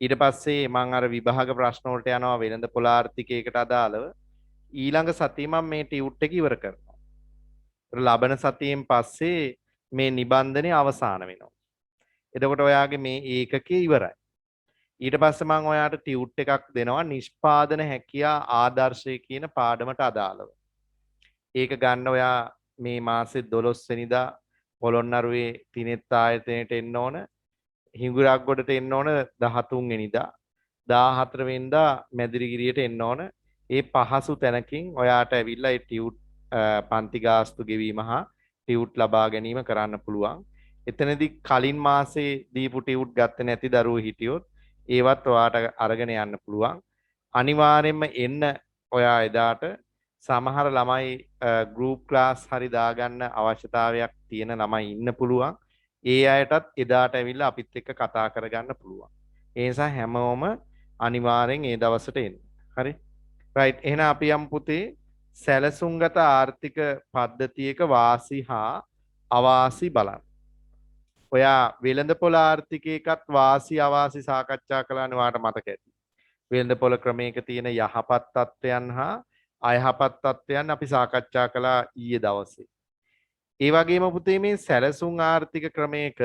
ඊට පස්සේ මං අර විභාග ප්‍රශ්න වලට යනවා වෙළඳ පොළ ආර්ථිකයකට අදාළව. ඊළඟ සතියේ මම මේ ටියුට් එක ඉවර කරනවා. ලබන සතියෙන් පස්සේ මේ නිබන්ධනය අවසන් වෙනවා. එතකොට ඔයාගේ මේ ඒකකේ ඉවරයි. ඊට පස්සේ මම ඔයාට ටියුට් එකක් දෙනවා නිෂ්පාදන හැකියා ආදර්ශය කියන පාඩමට අදාළව. ඒක ගන්න ඔයා මේ මාසේ 12 වෙනිදා පොළොන්නරුවේ තිනෙත් ආයතනයට එන්න ඕන. හිඟුරක්ගොඩට එන්න ඕන 13 වෙනිදා. 14 වෙනිදා මැදිරිගිරියට එන්න ඕන. ඒ පහසු තැනකින් ඔයාට ඇවිල්ලා ඒ ටියුට් පන්ති ගාස්තු ගෙවීම හා ටියුට් ලබා ගැනීම කරන්න පුළුවන්. එතනදී කලින් මාසේ දීපු ටියුට් ගත්තේ නැති දරුවෝ හිටියොත් ඒවත් ඔයාට අරගෙන යන්න පුළුවන්. අනිවාර්යයෙන්ම එන්න ඔයා එදාට සමහර ළමයි ගෲප් ක්ලාස් හරි දාගන්න අවශ්‍යතාවයක් තියෙන ළමයි ඉන්න පුළුවන්. ඒ අයටත් එදාට ඇවිල්ලා අපිත් එක්ක කතා කරගන්න පුළුවන්. ඒ නිසා හැමෝම අනිවාර්යෙන් ඒ දවසට එන්න. හරි? රයිට්. එහෙනම් අපි යමු පුතේ සැලසුම්ගත ආර්ථික පද්ධතියක වාසි හා අවාසි බලන්න. ඔයා වෙළඳපොළ ආර්ථිකයකත් වාසි අවාසි සාකච්ඡා කළානේ ඔයාට මතක ඇති. වෙළඳපොළ ක්‍රමයක තියෙන යහපත් තත්ත්වයන් හා අයහපත් තත්ත්වයන් අපි සාකච්ඡා කළා ඊයේ දවසේ. ඒ වගේම පුතේ මේ සැලසුම් ආර්ථික ක්‍රමයක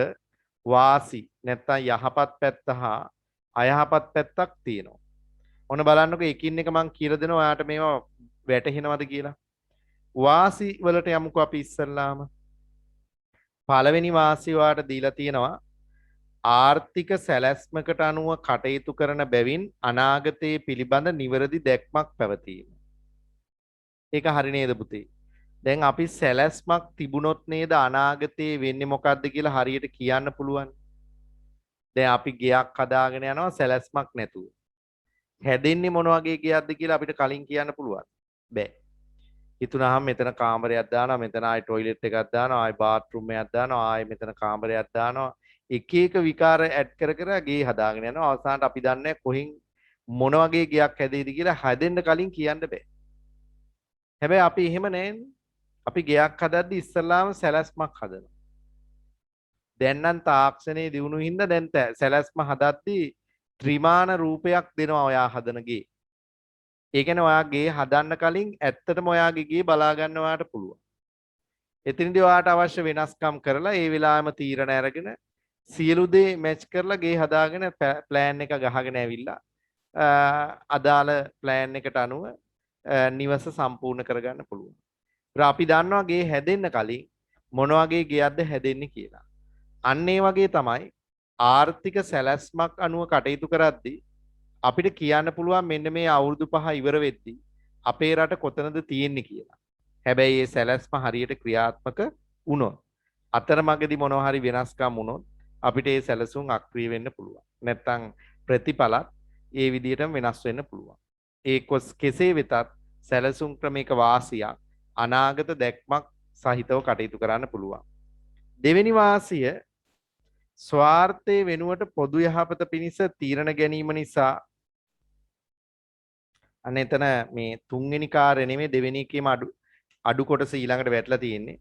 වාසි නැත්තම් යහපත් පැත්ත හා අයහපත් පැත්තක් තියෙනවා. ඔන්න බලන්නකෝ එකින් එක මම කියලා දෙනවා ඔයාට මේවා වැටහෙනවද කියලා. වාසි වලට යමුකෝ අපි ඉස්සල්ලාම. පළවෙනි වාසිය ඔයාට දීලා තියෙනවා ආර්ථික සැලැස්මකට අනුව කටයුතු කරන බැවින් අනාගතයේ පිළිබඳ නිවැරදි දැක්මක් පැවතීම. ඒක හරි නේද පුතේ? දැන් අපි සැලැස්මක් තිබුණොත් නේද අනාගතයේ වෙන්නේ මොකද්ද කියලා හරියට කියන්න පුළුවන්. දැන් අපි ගෙයක් හදාගෙන යනවා සැලැස්මක් නැතුව. හැදෙන්නේ මොන වගේ ගෙයක්ද කියලා අපිට කලින් කියන්න පුළුවන්. බෑ. හිතුනහම මෙතන කාමරයක් දානවා, මෙතන ආයි টয়ලට් එකක් දානවා, ආයි බාත්රූම් එකක් දානවා, ආයි මෙතන කාමරයක් දානවා. එක එක විකාර ඇඩ් කර කර ගේ හදාගෙන යනවා. අවසානට අපි දන්නේ කොහින් මොන වගේ ගෙයක් හැදෙයිද කියලා හැදෙන්න කලින් කියන්න බෑ. හැබැයි අපි එහෙම නැන්නේ. අපි ගෙයක් හදද්දි ඉස්සල්ලාම සැලැස්මක් හදනවා. දැන් නම් තාක්ෂණයේ දියුණු හින්දා දැන් සැලැස්ම හදද්දි ත්‍රිමාන රූපයක් දෙනවා ඔයා හදන ගේ. ඒ කියන්නේ ඔයා ගේ හදන්න කලින් ඇත්තටම ඔයාගේ ගේ බලා ගන්න ඔයාට පුළුවන්. එතනදී ඔයාට අවශ්‍ය වෙනස්කම් කරලා ඒ වෙලාවෙම තීරණ අරගෙන සියලු දේ මැච් කරලා ගේ හදාගෙන ප්ලෑන් එක ගහගෙන ඇවිල්ලා අදාළ ප්ලෑන් එකට අනුව නිවස සම්පූර්ණ කරගන්න පුළුවන්. අපි දන්නවා ගේ හැදෙන්න කලින් මොන වගේ ගෙයක්ද හැදෙන්නේ කියලා. අන්න ඒ වගේ තමයි ආර්ථික සැලැස්මක් අනුව කටයුතු කරද්දී අපිට කියන්න පුළුවන් මෙන්න මේ අවුරුදු 5 ඉවර වෙද්දී අපේ රට කොතනද තියෙන්නේ කියලා. හැබැයි මේ සැලැස්ම හරියට ක්‍රියාත්මක වුණොත් අතරමඟදී මොනවා හරි වෙනස්කම් වුණොත් අපිට මේ සැලසුම් අක්‍රිය වෙන්න පුළුවන්. නැත්තම් ප්‍රතිඵලත් ඒ විදිහටම වෙනස් වෙන්න පුළුවන්. ඒ කෙසේ වෙතත් සැලසුම් ක්‍රමයක වාසියක් අනාගත දැක්මක් සහිතව කටයුතු කරන්න පුළුවන්. දෙවෙනි වාසිය ස්වාර්ථයේ වෙනුවට පොදු යහපත පිණිස තීරණ ගැනීම නිසා අන්න එතන මේ තුන්වෙනි කාර්ය නෙමෙයි දෙවෙනි එකේම අඩු කොටස ඊළඟට වැටලා තියෙන්නේ.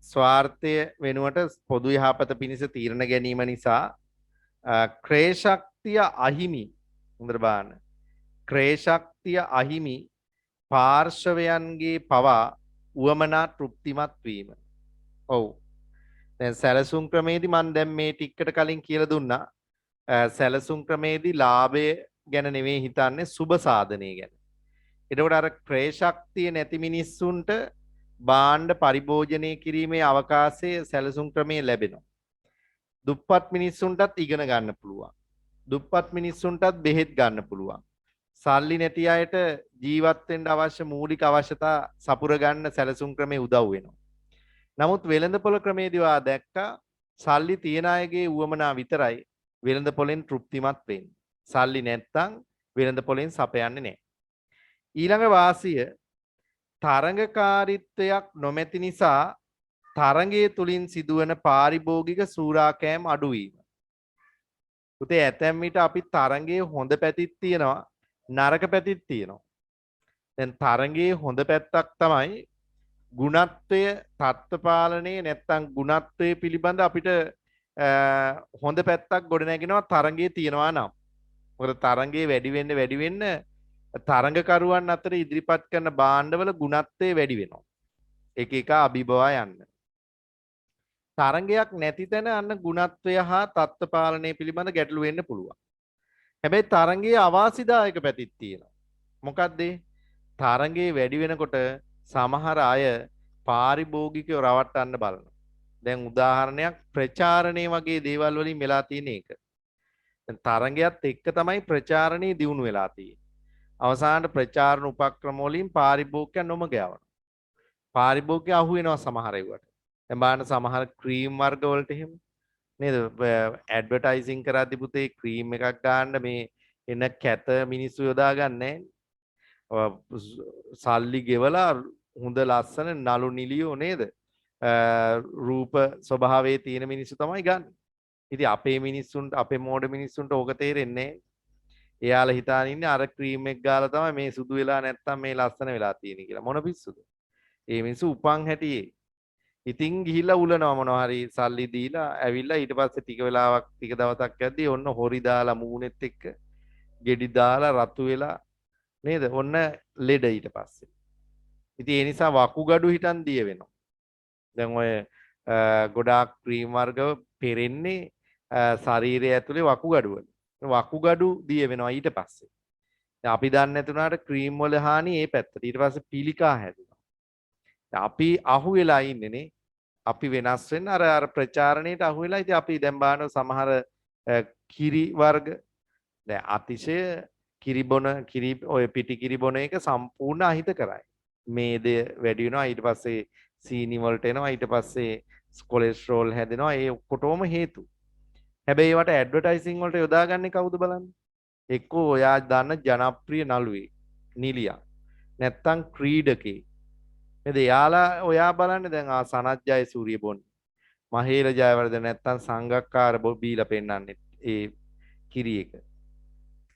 ස්වාර්ථය වෙනුවට පොදු යහපත පිණිස තීරණ ගැනීම නිසා ක්‍රේශක්තිය අහිමි හොඳට බලන්න. ක්‍රේශක්තිය අහිමි පාර්ශවයන්ගේ පවා උවමනා තෘප්තිමත් වීම. ඔව්. දැන් සැලසුම් ක්‍රමේදී මම දැන් මේ ටිකට කලින් කියලා දුන්නා. සැලසුම් ක්‍රමේදී ලාභය ගැන නෙවෙයි හිතන්නේ සුබ සාධනය ගැන. එතකොට අර ක්‍රේශක්තිය නැති මිනිස්සුන්ට භාණ්ඩ පරිභෝජනය කිරීමේ අවකාශය සැලසුම් ක්‍රමයේ ලැබෙනවා. දුප්පත් මිනිස්සුන්ටත් ඉගෙන ගන්න පුළුවන්. දුප්පත් මිනිස්සුන්ටත් බෙහෙත් ගන්න පුළුවන්. සල්ලි නැති අයට ජීවත් වෙන්න අවශ්‍ය මූලික අවශ්‍යතා සපුර ගන්න සැලසුම් ක්‍රමේ උදව් වෙනවා. නමුත් වෙළඳපොළ ක්‍රමේදී වා දැක්කා සල්ලි තියන අයගේ උවමනා විතරයි වෙළඳපොළෙන් තෘප්තිමත් වෙන්නේ. සල්ලි නැත්තම් වෙළඳපොළෙන් සපයන්නේ නැහැ. ඊළඟ වාසිය තරඟකාරීත්වයක් නොමැති නිසා තරඟයේ තුලින් සිදුවන පාරිභෝගික සූරාකෑම් අඩුවීම. පුතේ ඇතැම් විට අපි තරඟයේ හොඳ පැතිත් තියෙනවා නරක පැතිත් තියෙනවා. දැන් තරඟයේ හොඳ පැත්තක් තමයි ගුණත්වය තත්ත්ව පාලනයේ නැත්තම් ගුණත්වයේ පිළිබඳ අපිට හොඳ පැත්තක් ගොඩනැගෙනවා තරඟයේ තියෙනවා නම්. මොකද තරඟයේ වැඩි වෙන්න තරඟකරුවන් අතර ඉදිරිපත් කරන භාණ්ඩවල ගුණත්වය වැඩි වෙනවා. එක එක අභිබවා යන්න. තරඟයක් නැති තැන අන්න ගුණත්වය හා තත්ත්ව පාලනය පිළිබඳ ගැටලු වෙන්න පුළුවන්. හැබැයි තරඟයේ අවාසිදායක පැතිත් තියෙනවා. මොකක්ද ඒ? තරඟයේ වැඩි වෙනකොට සමහර අය පාරිභෝගිකයෝ රවට්ටන්න බලනවා. දැන් උදාහරණයක් ප්‍රචාරණය වගේ දේවල් වලින් වෙලා තියෙන එක. දැන් තරඟයත් එක්ක තමයි ප්‍රචාරණේ දියුණු වෙලා තියෙන්නේ. අවසානට ප්‍රචාරණ උපක්‍රම වලින් පාරිභෝගිකයන් නොමග යවනවා. පාරිභෝගිකය අහු වෙනවා සමහර ඒවාට. දැන් බලන්න සමහර ක්‍රීම් වර්ග වලට එහෙම නේද? ඇඩ්වර්ටයිසින් කරද්දී පුතේ ක්‍රීම් එකක් ගන්න මේ එන කැත මිනිස්සු යොදා ගන්නෑ. සල්ලි ගෙවලා හොඳ ලස්සන නළු නිලියෝ නේද? රූප ස්වභාවයේ තියෙන මිනිස්සු තමයි ගන්න. ඉතින් අපේ මිනිස්සුන්ට අපේ මෝඩ මිනිස්සුන්ට ඕක තේරෙන්නේ නැහැ. එයාලා හිතාන ඉන්නේ අර ක්‍රීම් එක ගාලා තමයි මේ සුදු වෙලා නැත්තම් මේ ලස්සන වෙලා තියෙන්නේ කියලා. මොන පිස්සුද? ඒ මිනිස්සු උපන් හැටියේ. ඉතින් ගිහිල්ලා උලනවා මොනවා හරි සල්ලි දීලා ඇවිල්ලා ඊට පස්සේ ටික වෙලාවක් ටික දවසක් යද්දී ඔන්න හොරි දාලා මූණෙත් එක්ක ගෙඩි දාලා රතු වෙලා නේද? ඔන්න ලෙඩ ඊට පස්සේ. ඉතින් ඒ නිසා වකුගඩු හිටන් දිය වෙනවා. දැන් ඔය ගොඩාක් ක්‍රීම් වර්ග පෙරෙන්නේ ශරීරය ඇතුලේ වකුගඩු වල. වකුගඩු දිය වෙනවා ඊට පස්සේ. දැන් අපි දන්නේ නැතුණාට ක්‍රීම් වල හානි ඒ පැත්තට. ඊට පස්සේ පිළිකා හැදෙනවා. අපි අහු වෙලා ඉන්නේ නේ. අපි වෙනස් වෙන්න අර ප්‍රචාරණයට අහු වෙලා ඉතින් අපි දැන් බලන සමහර කිරි වර්ග දැන් අතිශය කිරි ඔය පිටි කිරි බොන එක සම්පූර්ණ අහිත කරයි. මේදය වැඩි වෙනවා ඊට පස්සේ සීනි වලට එනවා ඊට පස්සේ කොලෙස්ටරෝල් හැදෙනවා ඒ ඔක්කොටම හේතු. හැබැයි ඒවට ඇඩ්වර්ටයිසින් වලට යොදාගන්නේ කවුද බලන්න? එක්කෝ ඔයා දන්න ජනප්‍රිය නළුවේ නිලියා. නැත්තම් ක්‍රීඩකේ. නේද? එයාලා ඔයා බලන්න දැන් සනත් ජයසූරිය බොන්නේ. මහේල ජයවර්ධන නැත්තම් සංගක්කාර බීලා පෙන්නන්නේ ඒ කිරි එක.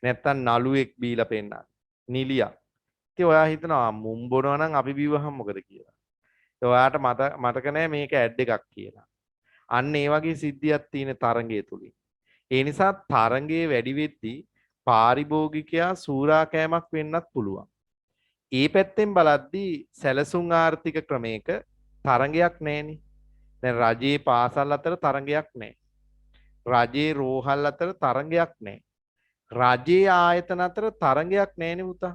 නැත්තම් නළුවෙක් බීලා පෙන්නන්නේ. නිලියා. ඉතින් ඔයා හිතනවා මුම් බොනවා නම් අපි බිව්වහම මොකද කියලා. ඔයාට මතක නැහැ මේක ඇඩ් එකක් කියලා. අන්න ඒ වගේ සිද්ධියක් තියෙන තරංගය තුලින්. ඒ නිසා තරංගයේ වැඩි වෙද්දී පාරිභෝගිකයා සූරා කෑමක් වෙන්නත් පුළුවන්. ඒ පැත්තෙන් බලද්දී සැලසුම් ආර්ථික ක්‍රමයක තරංගයක් නැහෙනි. දැන් රජයේ පාසල් අතර තරංගයක් නැහැ. රජයේ රෝහල් අතර තරංගයක් නැහැ. රජයේ ආයතන අතර තරංගයක් නැහෙනි පුතා.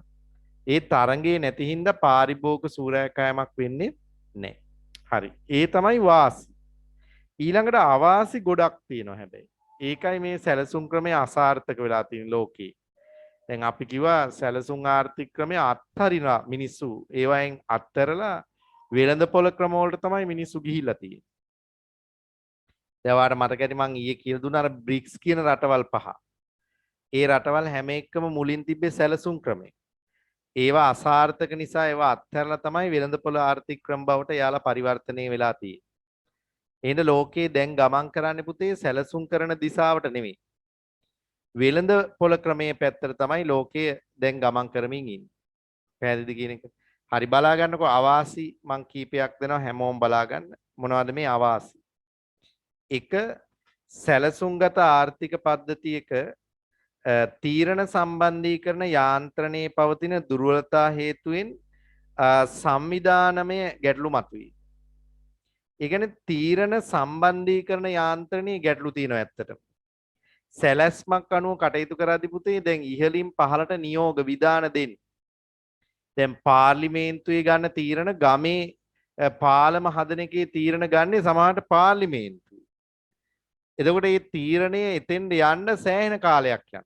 ඒ තරංගේ නැති හින්දා පාරිභෝගික සූරා කෑමක් වෙන්නේ නැහැ. හරි. ඒ තමයි වාසි. ඊළඟට අවාසි ගොඩක් තියෙනවා හැබැයි. ඒකයි මේ සැලසුම් ක්‍රමය අසාර්ථක වෙලා තියෙන ලෝකේ. දැන් අපි කිව්වා සැලසුම් ආර්ථික ක්‍රමය අත්හරිනවා මිනිස්සු. ඒවයින් අත්හැරලා වෙළඳපොළ ක්‍රම වලට තමයි මිනිස්සු ගිහිල්ලා තියෙන්නේ. දැන් ඔයාලට මතක ඇති මං ඊයේ කියලා දුන්නා අර බ්‍රික්ස් කියන රටවල් පහ. ඒ රටවල් හැම එකම මුලින් තිබ්බේ සැලසුම් ක්‍රමය. ඒවා අසාර්ථක නිසා ඒවා අත්හැරලා තමයි වෙළඳපොළ ආර්ථික ක්‍රම බවට යාලා පරිවර්තනය වෙලා තියෙන්නේ. එහෙනම් ලෝකේ දැන් ගමන් කරන්නේ පුතේ සැලසුම් කරන දිශාවට නෙමෙයි. වෙළඳ පොළ ක්‍රමයේ පැත්තට තමයි ලෝකය දැන් ගමන් කරමින් ඉන්නේ. පැහැදිලිද කියන එක? හරි බලා ගන්නකො අවාසි මං කීපයක් දෙනවා හැමෝම බලා ගන්න. මොනවද මේ අවාසි? එක සැලසුම්ගත ආර්ථික පද්ධතියක තීරණ සම්බන්ධීකරණ යාන්ත්‍රණයේ පවතින දුර්වලතා හේතුවෙන් සංවිධානමය ගැටලු මතුවේ. ඒ කියන්නේ තීරණ සම්බන්ධීකරණ යාන්ත්‍රණයේ ගැටලු තියෙනවා ඇත්තටම. සැලැස්මක් අනුව කටයුතු කරද්දී පුතේ දැන් ඉහළින් පහළට නියෝග විධාන දෙන්නේ. දැන් පාර්ලිමේන්තුවේ ගන්න තීරණ ගමේ පාලම හදන එකේ තීරණ ගන්නේ සමහරට පාර්ලිමේන්තුවේ. එතකොට මේ තීරණය එතෙන්ට යන්න සෑහෙන කාලයක් යනවා.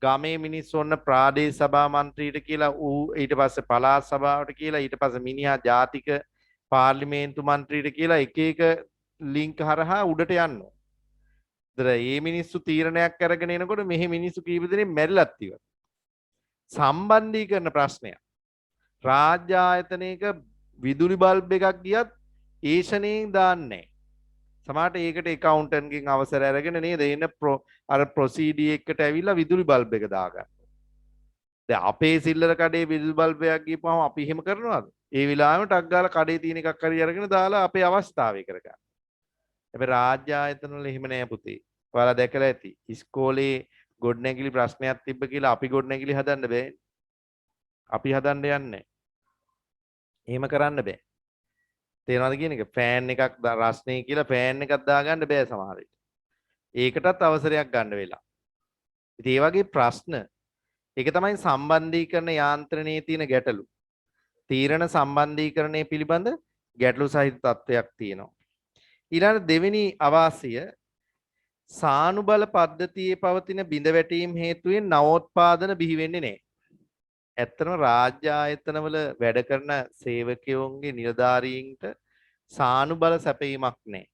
ගමේ මිනිස්සු ඔන්න ප්‍රාදේශ සභා මන්ත්‍රීට කියලා ඌ ඊට පස්සේ පළාත් සභාවට කියලා ඊට පස්සේ මිනිහා ජාතික පාර්ලිමේන්තු මන්ත්‍රීට කියලා එක එක ලින්ක් හරහා උඩට යනවා. ඒ මිනිස්සු තීරණයක් අරගෙන එනකොට මෙහි මිනිස්සු කීප දෙනෙක් මැරිලත් ඉවරයි. සම්බන්ධීකරණ ප්‍රශ්නයක්. රාජ්‍ය ආයතනයක විදුලි බල්බ් එකක් ගියත් ඒෂණයෙන් දාන්නේ නැහැ. සමහරට ඒකට එකවුන්ටන්ට්ගෙන් අවසර අරගෙන නේද එන අර ප්‍රොසීඩි එකට ඇවිල්ලා විදුලි බල්බ් එක දාගන්න. දැන් අපේ සිල්ලර කඩේ විදුලි බල්බ් එකක් ගිහපුවම අපි එහෙම කරනවද? ඒ වෙලාවෙම ටක් ගාලා කඩේ තියෙන එකක් හරි අරගෙන දාලා අපේ අවස්ථාවේ කරගන්න. හැබැයි රාජ්‍ය ආයතන වල එහෙම නෑ පුතේ. ඔයාලා දැකලා ඇති. ඉස්කෝලේ ගොඩනැගිලි ප්‍රශ්නයක් තිබ්බ කියලා අපි ගොඩනැගිලි හදන්න බෑ. අපි හදන්න යන්නේ. එහෙම කරන්න බෑ. තේරෙනවද කියන එක? ෆෑන් එකක් රස්නේ කියලා ෆෑන් එකක් දාගන්න බෑ සමහර විට. ඒකටත් අවසරයක් ගන්න වෙලා. ඉතින් ඒ වගේ ප්‍රශ්න ඒක තමයි සම්බන්ධීකරණ යාන්ත්‍රණයේ තියෙන ගැටලු. තීරණ සම්බන්ධීකරණය පිළිබඳ ගැටලු සහිත තත්ත්වයක් තියෙනවා. ඊළඟ දෙවෙනි අවාසිය සානුබල පද්ධතියේ පවතින බිඳ වැටීම් හේතුවෙන් නවෝත්පාදන බිහි වෙන්නේ නැහැ. ඇත්තටම රාජ්‍ය ආයතනවල වැඩ කරන සේවකයෝන්ගේ නිලධාරීන්ට සානුබල සැපීමක් නැහැ.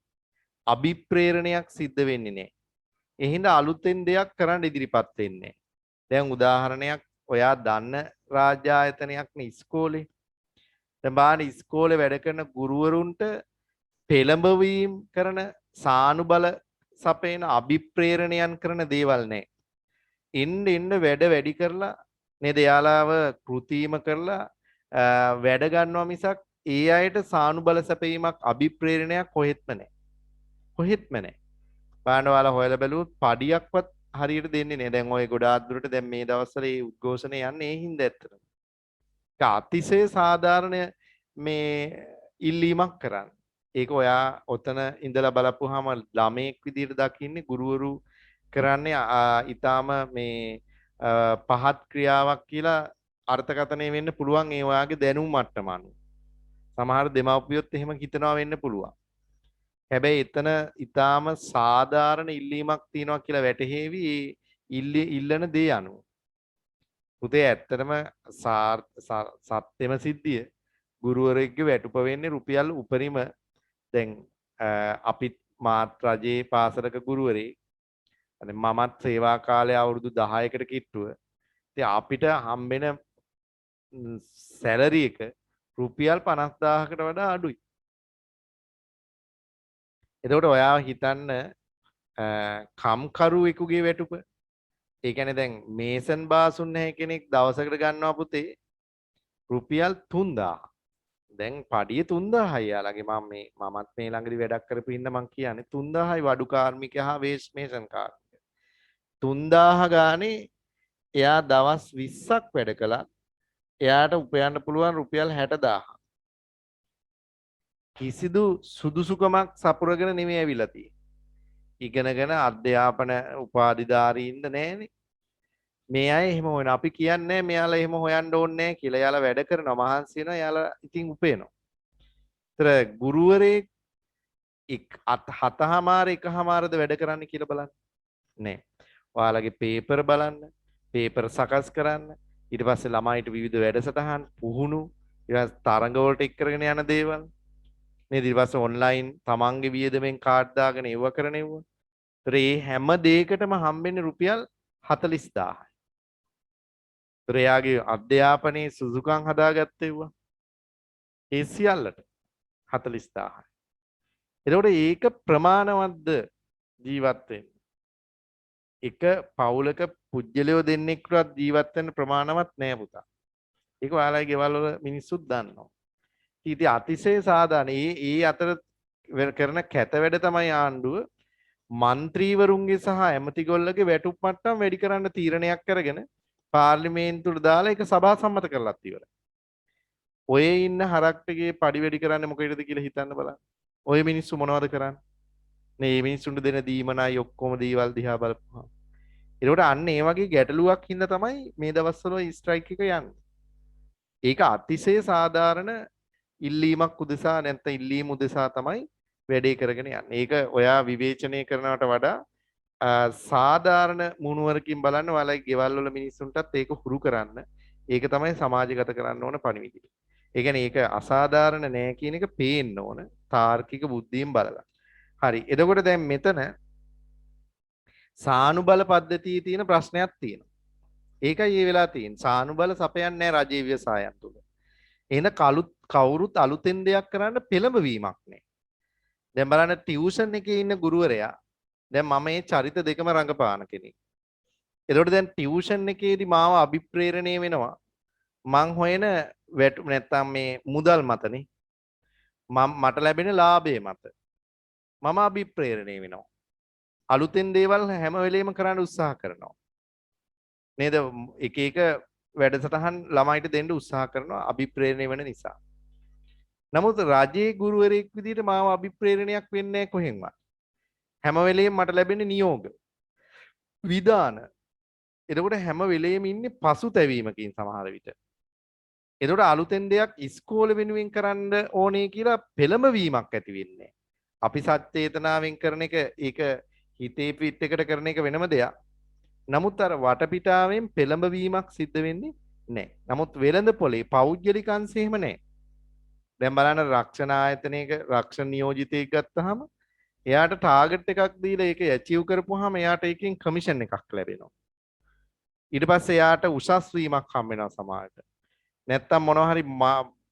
අභිප්‍රේරණයක් සිද්ධ වෙන්නේ නැහැ. ඒ හින්දා අලුතෙන් දෙයක් කරන්න ඉදිරිපත් වෙන්නේ නැහැ. දැන් උදාහරණයක් ඔයා දන්න රාජ්‍ය ආයතනයක් නේ ඉස්කෝලේ. දැන් බලන්න ඉස්කෝලේ වැඩ කරන ගුරුවරුන්ට පෙළඹවීම් කරන සානුබල සපේන අභිප්‍රේරණයන් කරන දේවල් නැහැ. එන්න වැඩ වැඩි කරලා නේද යාලාව කෘතිම කරලා වැඩ ගන්නවා මිසක් ඒ අයට සානුබල සැපීමක් අභිප්‍රේරණයක් කොහෙත්ම නැහැ. කොහෙත්ම නැහැ. බලන්න ඔයාලා හොයලා බැලුවොත් පඩියක්වත් හරියට දෙන්නේ නැහැ. දැන් ඔය ගොඩාක් දුරට දැන් මේ දවස්වල මේ උද්ඝෝෂණ යන්නේ ඒ හින්දා ඇත්තටම. ඒක අතිශය සාධාරණ මේ ඉල්ලීමක් කරන්නේ. ඒක ඔයා ඔතන ඉඳලා බලපුවාම ළමයෙක් විදිහට දකින්නේ ගුරුවරු කරන්නේ ඊටාම මේ පහත් ක්‍රියාවක් කියලා අර්ථකථනය වෙන්න පුළුවන් ඒ ඔයාගේ දැනුම් මට්ටම අනුව. සමහර දෙමව්පියොත් එහෙම හිතනවා වෙන්න පුළුවන්. හැබැයි එතන ඊටාම සාධාරණ ඉල්ලීමක් තියෙනවා කියලා වැටහෙවි ඉල්ලන දේ අනුව. පුතේ ඇත්තටම සත්‍යම සිද්ධිය ගුරුවරයෙක්ගේ වැටුප වෙන්නේ රුපියල් උපරිම දැන් අපිත් මාත් රජයේ පාසලක ගුරුවරයෙක් අනේ මමත් සේවා කාලය අවුරුදු 10කට කිට්ටුව. ඉතින් අපිට හම්බෙන සැලරි එක රුපියල් 50000කට වඩා අඩුයි. එතකොට ඔයා හිතන්න කම්කරුවෙකුගේ වැටුප. ඒ කියන්නේ දැන් මේසන් බාසුන් නැහැ කෙනෙක් දවසකට ගන්නවා පුතේ රුපියල් 3000. දැන් පඩිය 3000යි යාළගේ මමත් මේ ළඟදී වැඩක් කරපු ඉන්න මං කියන්නේ 3000යි වඩු කාර්මිකයා හා මේසන් කාර්මිකයා. 3000 ගානේ එයා දවස් 20ක් වැඩ කළා. එයාට උපයන්න පුළුවන් රුපියල් 60000. කිසිදු සුදුසුකමක් සපුරගෙන නෙමෙයි ඇවිල්ලා තියෙන්නේ. ඉගෙනගෙන අධ්‍යාපන උපාධිධාරීන්ද නැහනේ. මේ අය එහෙම හොයන අපි කියන්නේ මෙයාලා එහෙම හොයන්න ඕනේ නැහැ කියලා. එයාලා වැඩ කරනවා මහන්සි වෙනවා. එයාලා ඉතින් උපයනවා. ඒතර ගුරුවරයෙක් හතහමාර එකහමාරද වැඩ කරන්න කියලා බලන්න. නෑ. ඔයාලගේ පේපර් බලන්න, පේපර් සකස් කරන්න, ඊට පස්සේ ළමයිට විවිධ වැඩසටහන්, පුහුණු, ඊට පස්සේ තරඟ වලට එක් කරගෙන යන දේවල්. නේද? ඊට පස්සේ ඔන්ලයින් තමන්ගේ වියදමෙන් කාඩ් දාගෙන ඒව කරන ඒව. ඒතර මේ හැම දෙයකටම හම්බෙන්නේ රුපියල් 40000යි. ඒතර එයාගේ අධ්‍යාපනයේ සුසුකම් හදාගත්තේ ඒවා. ඒ සියල්ලට 40000යි. එතකොට ඒක ප්‍රමාණවත්ද ජීවත් වෙන්න? එක පවුලක පුජ්‍යලයෝ දෙන්නෙක්වත් ජීවත් වෙන්න ප්‍රමාණවත් නෑ පුතා. ඒක ඔයාලගේ ගෙවල් වල මිනිස්සුත් දන්නවා. ඉතින් අතිශය සාධාරණ. ඒ අතර කරන කැත වැඩ තමයි ආණ්ඩුව മന്ത്രിවරුන්ගේ සහ ඇමතිගොල්ලගේ වැටුප් මට්ටම් වැඩි කරන්න තීරණයක් කරගෙන පාර්ලිමේන්තුවට දාලා ඒක සභා සම්මත කරලත් ඉවරයි. ඔය ඉන්න හරක්ටගේ පඩි වැඩි කරන්නේ මොකේද කියලා හිතන්න බලන්න. ඔය මිනිස්සු මොනවද කරන්නේ? මේ මිනිස්සුන්ට දෙන දීමනයි ඔක්කොම දේවල් දිහා බලපුවා. ඒකට අන්න ඒ වගේ ගැටලුවක් හින්දා තමයි මේ දවස්වල ස්ට්‍රයික් එක යන්නේ. ඒක අතිශය සාධාරණ ඉල්ලීමක් උදෙසා නැත්නම් ඉල්ලීම උදෙසා තමයි වැඩේ කරගෙන යන්නේ. ඒක ඔයා විවේචනය කරනවට වඩා සාධාරණ මුණුවරකින් බලන්න ඔයාලගේ ගෙවල් වල මිනිස්සුන්ටත් ඒක හුරු කරන්න. ඒක තමයි සමාජගත කරන්න ඕන පණිවිඩය. ඒ කියන්නේ ඒක අසාධාරණ නෑ කියන එක පේන්න ඕන තාර්කික බුද්ධියෙන් බලලා. හරි. එතකොට දැන් මෙතන සානුබල පද්ධතියේ තියෙන ප්‍රශ්නයක් තියෙනවා. ඒකයි මේ වෙලා තියෙන්නේ. සානුබල සපයන්නේ නැහැ රජයේ ව්‍යවසායන් තුල. එහෙනම් කවුරුත් අලුතෙන් දෙයක් කරන්න පෙළඹවීමක් නැහැ. දැන් බලන්න ටියුෂන් එකේ ඉන්න ගුරුවරයා දැන් මම මේ චරිත දෙකම රඟපාන කෙනෙක්. එතකොට දැන් ටියුෂන් එකේදී මාව අභිප්‍රේරණය වෙනවා. මං හොයන නැත්තම් මේ මුදල් මතනේ. මට ලැබෙන ලාභය මත. මම අභිප්‍රේරණය වෙනවා. අලුතෙන් දේවල් හැම වෙලෙම කරන්න උත්සාහ කරනවා. නේද? එක එක වැඩසටහන් ළමයිට දෙන්න උත්සාහ කරනවා අභිප්‍රේරණය වෙන නිසා. නමුත් රජයේ ගුරුවරයෙක් විදිහට මාව අභිප්‍රේරණයක් වෙන්නේ නැහැ කොහෙන්වත්. හැම වෙලෙම මට ලැබෙන්නේ නියෝග. විධාන. එතකොට හැම වෙලෙම ඉන්නේ පසුතැවීමකින් සමහර විට. එතකොට අලුතෙන් දෙයක් ඉස්කෝලේ වෙනුවෙන් කරන්න ඕනේ කියලා පෙළඹවීමක් ඇති වෙන්නේ. අපි සත්‍යේතනාවෙන් කරන එක ඒක හිතේ පිට එකට කරන එක වෙනම දෙයක්. නමුත් අර වටපිටාවෙන් පෙළඹවීමක් සිද්ධ වෙන්නේ නෑ. නමුත් වෙළඳ පොලේ පෞද්ගලික අංශය එහෙම නෑ. දැන් බලන්න රක්ෂණ ආයතනයක රක්ෂණ නියෝජිතයෙක් ගත්තාම එයාට ටාගට් එකක් දීලා ඒක ඇචීව් කරපුවාම එයාට ඒකෙන් කමිෂන් එකක් ලැබෙනවා. ඊට පස්සේ එයාට උසස් වීමක් හම්බ වෙනවා සමාජයට. නැත්තම් මොනවා හරි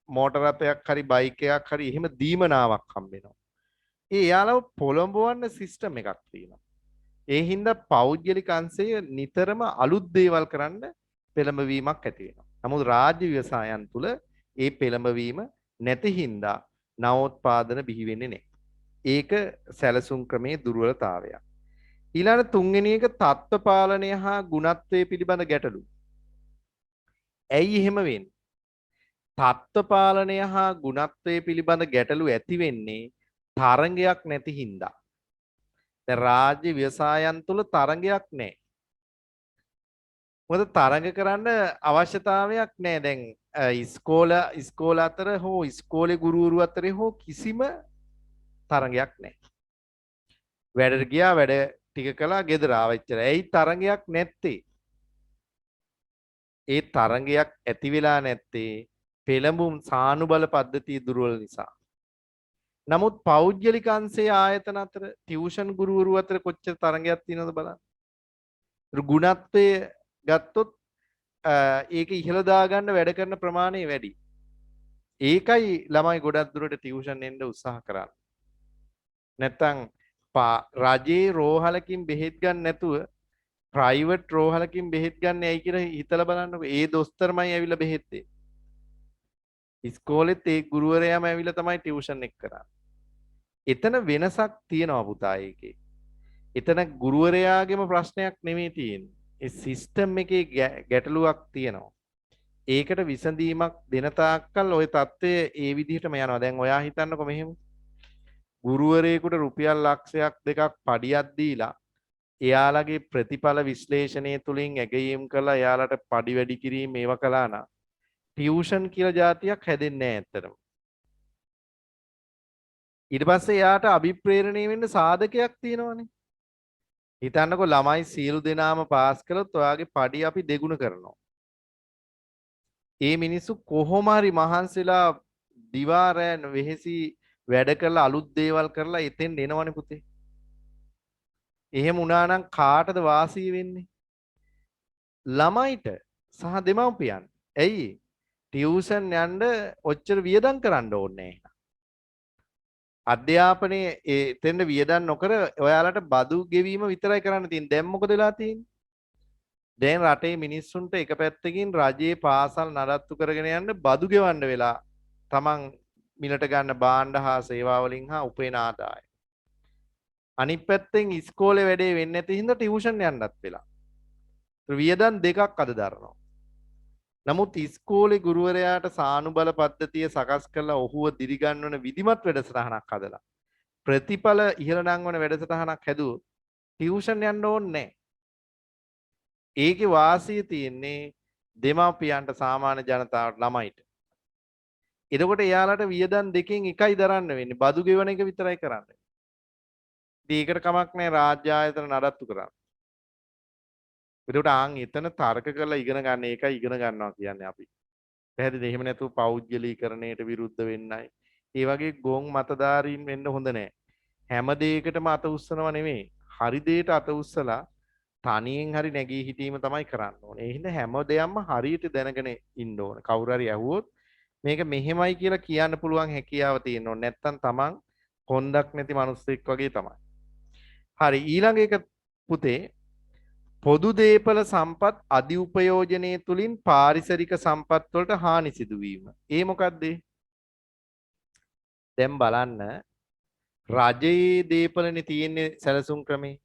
මෝටර රථයක් හරි බයික් එකක් හරි එහෙම දීමනාවක් හම්බ වෙනවා. ඒ එයාලව පොළඹවන්න සිස්ටම් එකක් තියෙනවා. ඒ හින්දා පෞද්ගලික අංශය නිතරම අලුත් දේවල් කරන්න පෙළඹවීමක් ඇති වෙනවා. නමුත් රාජ්‍ය ව්‍යවසායන් තුල ඒ පෙළඹවීම නැති හින්දා නවෝත්පාදන බිහි වෙන්නේ නැහැ. ඒක සැලසුම් ක්‍රමේ දුර්වලතාවයක්. ඊළඟ තුන්වෙනි එක තත්ත්ව පාලනය හා ගුණත්වයේ පිළිබඳ ගැටලු. ඇයි එහෙම වෙන්නේ? තත්ත්ව පාලනය හා ගුණත්වයේ පිළිබඳ ගැටලු ඇති වෙන්නේ තරංගයක් නැති හින්දා. දැන් රාජ්‍ය ව්‍යවසායන් තුල තරංගයක් නැහැ. මොකද තරඟ කරන්න අවශ්‍යතාවයක් නැහැ. දැන් ඉස්කෝල අතර හෝ ඉස්කෝලේ ගුරුවරු අතරේ හෝ කිසිම තරඟයක් නැහැ. වැඩට ගියා වැඩ ටික කළා ගෙදර ආවා එච්චරයි. ඇයි තරඟයක් නැත්තේ? ඒ තරඟයක් ඇති වෙලා නැත්තේ පෙළඹුම් සානුබල පද්ධතිය දුර්වල නිසා. නමුත් පෞද්ගලික අංශයේ ආයතන අතර ටියුෂන් ගුරුවරු අතර කොච්චර තරඟයක් තියෙනවද බලන්න. ගුණත්වය ගත්තොත් ඒක ඉහළ දාගන්න වැඩ කරන ප්‍රමාණය වැඩි. ඒකයි ළමයි ගොඩක් දුරට ටියුෂන් එන්න උත්සාහ කරන්නේ. නැත්තම් රජයේ රෝහලකින් බෙහෙත් ගන්න නැතුව ප්‍රයිවට් රෝහලකින් බෙහෙත් ගන්න ඇයි කියලා හිතලා බලන්නකො. ඒ දොස්තරමයි ඇවිල්ලා බෙහෙත් දෙන්නේ. ඉස්කෝලෙත් ඒ ගුරුවරයාම ඇවිල්ලා තමයි ටියුෂන් එක කරන්නේ. එතන වෙනසක් තියෙනවා පුතා ඒකේ. එතන ගුරුවරයාගේම ප්‍රශ්නයක් නෙමෙයි තියෙන්නේ. ඒ සිස්ටම් එකේ ගැටලුවක් තියෙනවා. ඒකට විසඳීමක් දෙන තාක්කල් ওই தත්ත්වය ඒ විදිහටම යනවා. දැන් ඔයා හිතන්නකො මෙහෙම. ගුරුවරයෙකුට රුපියල් ලක්ෂයක් දෙකක් පඩියක් දීලා එයාලගේ ප්‍රතිඵල විශ්ලේෂණය තුලින් ඇගයීම් කළා එයාලට පඩි වැඩි කිරීම ඒව කළා නම් ටියුෂන් කියලා જાතියක් හැදෙන්නේ නැහැ ඇත්තටම. ඊට පස්සේ එයාට අභිප්‍රේරණය වෙන්න සාධකයක් තියෙනවනේ. හිතන්නකො ළමයි සියලු දෙනාම පාස් කළොත් ඔයාගේ පඩි අපි දෙගුණ කරනවා. ඒ මිනිස්සු කොහොම හරි මහන්සිලා දිවා රැ වෙහෙසි වැඩ කරලා අලුත් දේවල් කරලා එතෙන් එනවනේ පුතේ. එහෙම වුණා නම් කාටද වාසිය වෙන්නේ? ළමයිට සහ දෙමව්පියන්. ඇයි? ටියුෂන් යන්න ඔච්චර වියදම් කරන්න ඕනේ නැහැ. අධ්‍යාපනයේ එතෙන්ද වියදම් නොකර ඔයාලට බදු ගෙවීම විතරයි කරන්න තියෙන්නේ. දැන් මොකද වෙලා තියෙන්නේ? දැන් රටේ මිනිස්සුන්ට එක පැත්තකින් රජයේ පාසල් නඩත්තු කරගෙන යන්න බදු ගෙවන්න වෙලා තමන් මිලට ගන්න භාණ්ඩ හා සේවා වලින් හා උපයන ආදායම. අනිත් පැත්තෙන් ඉස්කෝලේ වැඩේ වෙන්නේ නැති හින්දා ටියුෂන් යන්නත් වෙලා. වියදම් දෙකක් අද දරනවා. නමුත් ඉස්කෝලේ ගුරුවරයාට සානුබල පද්ධතිය සකස් කරලා ඔහුව දිරිගන්වන විධිමත් වැඩසටහනක් හදලා ප්‍රතිඵල ඉහළ නංවන වැඩසටහනක් හැදුවොත් ටියුෂන් යන්න ඕනේ නැහැ. ඒකේ වාසිය තියෙන්නේ දෙමාපියන්ට සාමාන්‍ය ජනතාවට ළමයිට. එතකොට එයාලට වියදම් දෙකෙන් එකයි දරන්න වෙන්නේ. බදු ගෙවන එක විතරයි කරන්නේ. ඒකට කමක් නැහැ රාජ්‍ය ආයතන නඩත්තු කරන්න. එතකොට ආන් එතන තර්ක කරලා ඉගෙන ගන්න එකයි ඉගෙන ගන්නවා කියන්නේ අපි. පැහැදිලිද? එහෙම නැතුව පෞද්ගලීකරණයට විරුද්ධ වෙන්නයි. ඒ වගේ ගොන් මතධාරීන් වෙන්න හොඳ නැහැ. හැම දෙයකටම අත උස්සනවා නෙමෙයි. හරි දෙයට අත උස්සලා තනියෙන් හරි නැගී හිටීම තමයි කරන්න ඕනේ. ඒ හින්දා හැම දෙයක්ම හරියට දැනගෙන ඉන්න ඕනේ. කවුරු හරි ඇහුවොත් මේක මෙහෙමයි කියලා කියන්න පුළුවන් හැකියාව තියෙන්න ඕනේ. නැත්තම් තමන් කොන්දක් නැති මිනිස්සෙක් වගේ තමයි. හරි ඊළඟ එක පුතේ පොදු දේපල සම්පත් අධිඋපයෝජනයේ තුලින් පාරිසරික සම්පත් වලට හානි සිදුවීම. ඒ මොකද්ද? දැන් බලන්න රජයේ දේපලනේ තියෙන්නේ සැලසුම් ක්‍රමේ.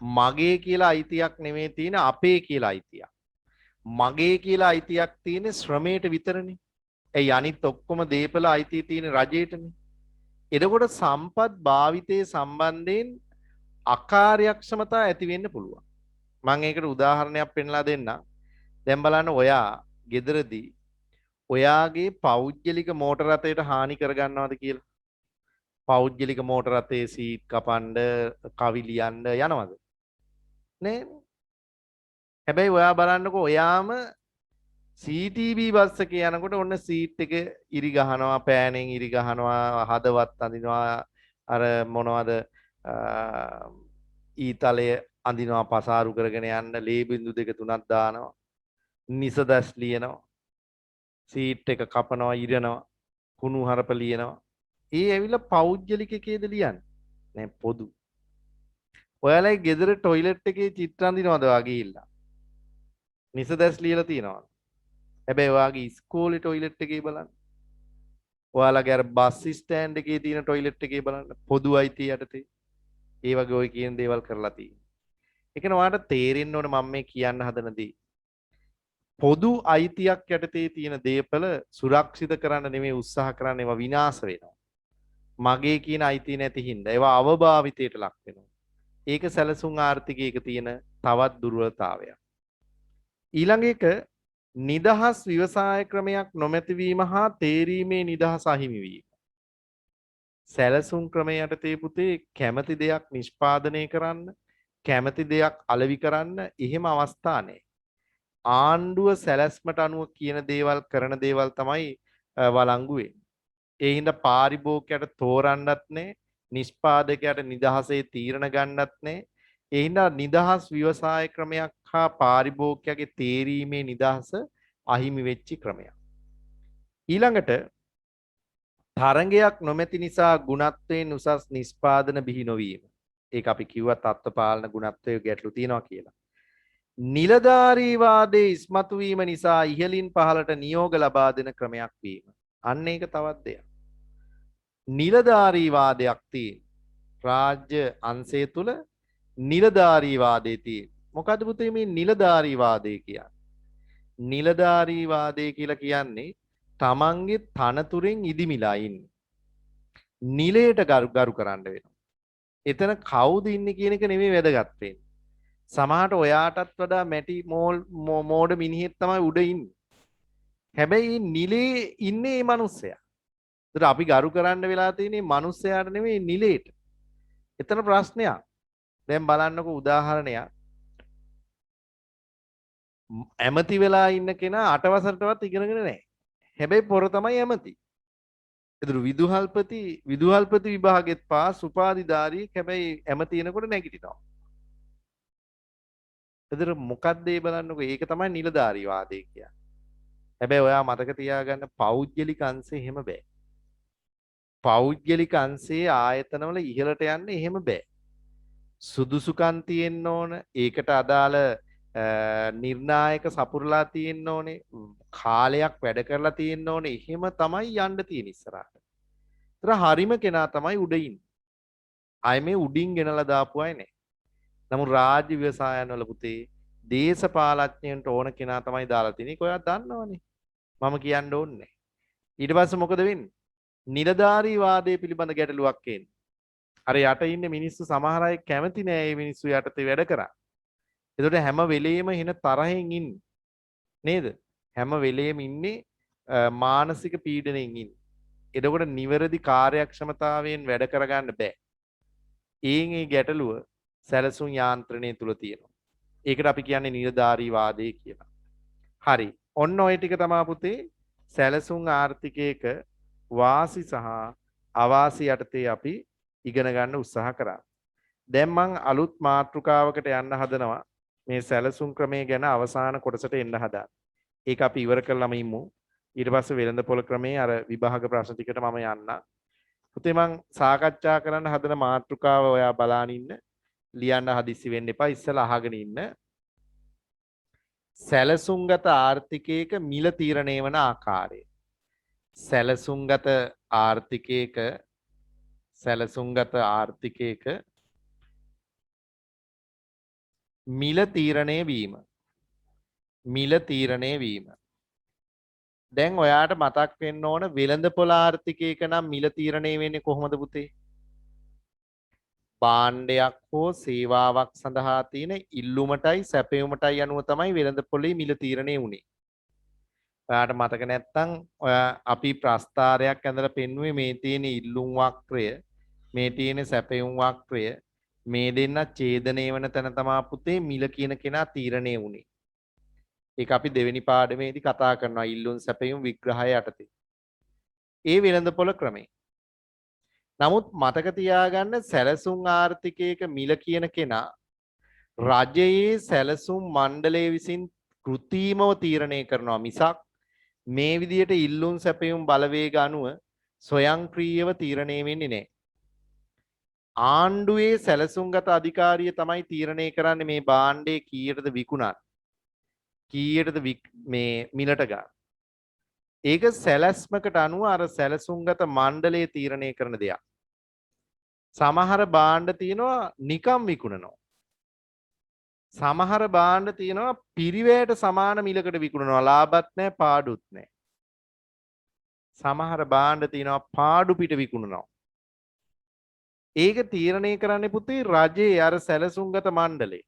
මගේ කියලා අයිතියක් නෙමෙයි තියෙන අපේ කියලා අයිතියක්. මගේ කියලා අයිතියක් තියෙන්නේ ශ්‍රමයට විතරනේ. ඒ අනිත් ඔක්කොම දේපල අයිතිය තියෙන රජයටනේ. එතකොට සම්පත් භාවිතයේ සම්බන්ධයෙන් අකාර්යක්ෂමතා ඇති වෙන්න පුළුවන්. මම ඒකට උදාහරණයක් පෙන්නලා දෙන්නම්. දැන් බලන්න ඔයා ගෙදරදී ඔයාගේ පෞද්ගලික මෝටර රථයට හානි කරගන්නවද කියලා. පෞද්ගලික මෝටර රථයේ සීට් කපන්න, කවි ලියන්න යනවද? නේ. හැබැයි ඔයා බලන්නකෝ ඔයාම CTB බස් එකේ යනකොට ඔන්න සීට් එක ඉරි ගහනවා, පෑනෙන් ඉරි ගහනවා, හදවත් අඳිනවා, අර මොනවද ඊතලය අඳිනවා, පසාරු කරගෙන යන්න ලේ බින්දු දෙක තුනක් දානවා, නිසදස් ලියනවා, සීට් එක කපනවා, ඉරනවා, කුණු හරප ලියනවා. ඒ ඇවිල්ලා පෞද්ගලික එකේද ලියන්නේ? නෑ පොදු. ඔයාලගේ ගෙදර টয়ලට් එකේ චිත්‍ර අඳිනවද වගේ ඉල්ල? නිසදස් ලියලා තියනවා. හැබැයි ඔයාගේ ඉස්කෝලේ টয়ලට් එකේ බලන්න. ඔයාලගේ අර බස් ස්ටෑන්ඩ් එකේ තියෙන টয়ලට් එකේ බලන්න. පොදු අයිතිය යටතේ. ඒ වගේ ඔය කියන දේවල් කරලා තියෙනවා. ඒ කියන්නේ ඔයාලට තේරෙන්න ඕනේ මම මේ කියන්න හදන දේ. පොදු අයිතියක් යටතේ තියෙන දේපල සුරක්ෂිත කරන්න නෙමෙයි උත්සාහ කරන්න, ඒවා විනාශ වෙනවා. මගේ කියන අයිතිය නැති හින්දා ඒවා අවභාවිතයට ලක් වෙනවා. ඒක සැලසුම් ආර්ථිකයක තියෙන තවත් දුර්වලතාවයක්. ඊළඟ එක නිදහස් ව්‍යවසාය ක්‍රමයක් නොමැතිවීම හා තේරීමේ නිදහස අහිමි වීම. සැලසුම් ක්‍රමය යටතේ පුතේ කැමති දෙයක් නිෂ්පාදනය කරන්න, කැමති දෙයක් අලෙවි කරන්න එහෙම අවස්ථා නැහැ. ආණ්ඩුව සැලැස්මට අනුව කියන දේවල් කරන දේවල් තමයි වළංගු වෙන්නේ. ඒ හින්දා පාරිභෝගිකයට තෝරන්නත් නැහැ, නිෂ්පාදකයාට නිදහසේ තීරණ ගන්නත් නැහැ. ඒ හින්දා නිදහස් ව්‍යවසාය ක්‍රමයක් හා පාරිභෝගිකයාගේ තේරීමේ නිදහස අහිමි වෙච්ච ක්‍රමයක්. ඊළඟට තරංගයක් නොමැති නිසා ගුණත්වයෙන් උසස් නිෂ්පාදන බිහි නොවීම. ඒක අපි කිව්වා තත්ත්ව පාලන ගුණත්වයේ ගැටලු තියෙනවා කියලා. නිලධාරීවාදයේ ඉස්මතු වීම නිසා ඉහළින් පහළට නියෝග ලබා දෙන ක්‍රමයක් වීම. අන්න ඒක තවත් දෙයක්. නිලධාරීවාදයක් තියෙන රාජ්‍ය අංශය තුල නිලධාරීවාදයේ තියෙන. මොකද්ද පුතේ මේ නිලධාරීවාදය කියන්නේ? නිලධාරීවාදය කියලා කියන්නේ තමන්ගේ තනතුරෙන් ඉදිමිලා ඉන්නේ. නිලයට ගරු කරන්න වෙනවා. එතන කවුද ඉන්නේ කියන එක නෙමෙයි වැදගත් වෙන්නේ. සමහරට ඔයාටත් වඩා මැටි මෝඩ මිනිහෙක් තමයි උඩ ඉන්නේ. හැබැයි නිලේ ඉන්නේ මේ මිනිස්සයා. ඒතර අපි ගරු කරන්න වෙලා තියෙන්නේ මිනිස්සයාට නෙමෙයි නිලේට. එතන ප්‍රශ්නයක්. දැන් බලන්නකෝ උදාහරණයක්. ඇමති වෙලා ඉන්න කෙනා 8 වසරටවත් ඉගෙනගෙන නැහැ. හැබැයි පොර තමයි ඇමති. ඒතර විදුහල්පති විභාගෙත් පාස් උපාධිධාරී හැබැයි ඇමති වෙනකොට නැගිටිනවා. ඒතර මොකක්ද ඒ බලන්නකෝ ඒක තමයි නිලධාරීවාදය කියන්නේ. හැබැයි ඔයා මතක තියාගන්න පෞද්ගලික අංශේ එහෙම බෑ. පෞද්ගලික අංශයේ ආයතනවල ඉහළට යන්න එහෙම බෑ. සුදුසුකම් තියෙන්න ඕන, ඒකට අදාළ නිර්ණායක සපුරලා තියෙන්න ඕනේ, කාලයක් වැඩ කරලා තියෙන්න ඕනේ. එහෙම තමයි යන්න තියෙන ඉස්සරහට. ඒතර හරිම කෙනා තමයි උඩ ඉන්නේ. ආයේ මේ උඩින් ගෙනලා දාපු අය නෑ. නමුත් රාජ්‍ය ව්‍යවසායන් වල පුතේ දේශපාලඥයන්ට ඕන කෙනා තමයි දාලා තියෙන්නේ. ඒක ඔයා දන්නවනේ. මම කියන්න ඕනේ. ඊට පස්සේ මොකද වෙන්නේ? නිලධාරීවාදයේ පිළිබඳ ගැටලුවක් එන්නේ. අර යට ඉන්න මිනිස්සු සමහර අය කැමති නෑ මේ මිනිස්සු යටතේ වැඩ කරා. ඒකට හැම වෙලෙම හින තරහෙන් ඉන්නේ. නේද? හැම වෙලෙම ඉන්නේ මානසික පීඩණයෙන් ඉන්නේ. එතකොට නිවැරදි කාර්යක්ෂමතාවයෙන් වැඩ කරගන්න බෑ. ඒ ගැටලුව සැලසුම් යාන්ත්‍රණය තුල තියෙනවා. ඒකට අපි කියන්නේ නිලධාරීවාදය කියලා. හරි. ඔන්න ඔය ටික තමයි පුතේ සැලසුම් ආර්ථිකයක වාසි සහ අවාසි යටතේ අපි ඉගෙන ගන්න උත්සාහ කරා. දැන් මං අලුත් මාතෘකාවකට යන්න හදනවා. මේ සැලසුම් ක්‍රමය ගැන අවසාන කොටසට එන්න හදා. ඒක අපි ඉවර කරලාම ඉමු. ඊට පස්සේ වෙළඳපොළ ක්‍රමයේ අර විභාග ප්‍රශ්න ටිකට මම යන්න. පුතේ මං සාකච්ඡා කරන්න හදන මාතෘකාව ඔයා බලාගෙන ඉන්න. ලියන්න හදිස්සි වෙන්න එපා. ඉස්සලා අහගෙන ඉන්න. සැලසුම්ගත ආර්ථිකයක මිල තීරණය වන ආකාරය. සැලසුම්ගත ආර්ථිකයක මිල තීරණය වීම. දැන් ඔයාට මතක් වෙන්න ඕන වෙළඳපොළ ආර්ථිකයක නම් මිල තීරණය වෙන්නේ කොහොමද පුතේ? භාණ්ඩයක් හෝ සේවාවක් සඳහා තියෙන ඉල්ලුමටයි සැපයුමටයි අනුව තමයි වෙළඳපොළේ මිල තීරණය වුනේ. ඔයාට මතක නැත්නම් අපි ප්‍රස්ථාරයක් ඇඳලා පෙන්වුවේ මේ තියෙන ඉල්ලුම් වක්‍රය, මේ තියෙන සැපයුම් වක්‍රය, මේ දෙන්න ඡේදනය වෙන තැන තමයි පුතේ මිල කියන කෙනා තීරණය වුනේ. ඒක අපි දෙවෙනි පාඩමේදී කතා කරනවා ඉල්ලුම් සැපයුම් විග්‍රහය යටතේ. ඒ වෙළඳපොළ ක්‍රමය. නමුත් මතක තියාගන්න සැලසුම් ආර්ථිකයක මිල කියන කෙනා රජයේ සැලසුම් මණ්ඩලය විසින් කෘත්‍රිමව තීරණය කරනවා මිසක් මේ විදියට ඉල්ලුම් සැපයුම් බලවේග අනුව ස්වයංක්‍රීයව තීරණය වෙන්නේ නැහැ. ආණ්ඩුවේ සැලසුම්ගත අධිකාරිය තමයි තීරණය කරන්නේ මේ භාණ්ඩේ කීයටද විකුණන්නේ. කීයටද මේ මිලට ගන්න. ඒක සැලැස්මකට අනුව අර සැලසුම්ගත මණ්ඩලයේ තීරණය කරන දෙයක්. සමහර භාණ්ඩ තියෙනවා නිකම් විකුණනවා. සමහර භාණ්ඩ තියෙනවා පිරිවැයට සමාන මිලකට විකුණනවා. ලාභත් නැහැ පාඩුත් නැහැ. සමහර භාණ්ඩ තියෙනවා පාඩු පිට විකුණනවා. ඒක තීරණය කරන්නේ පුතේ රජයේ අර සැලසුම්ගත මණ්ඩලය.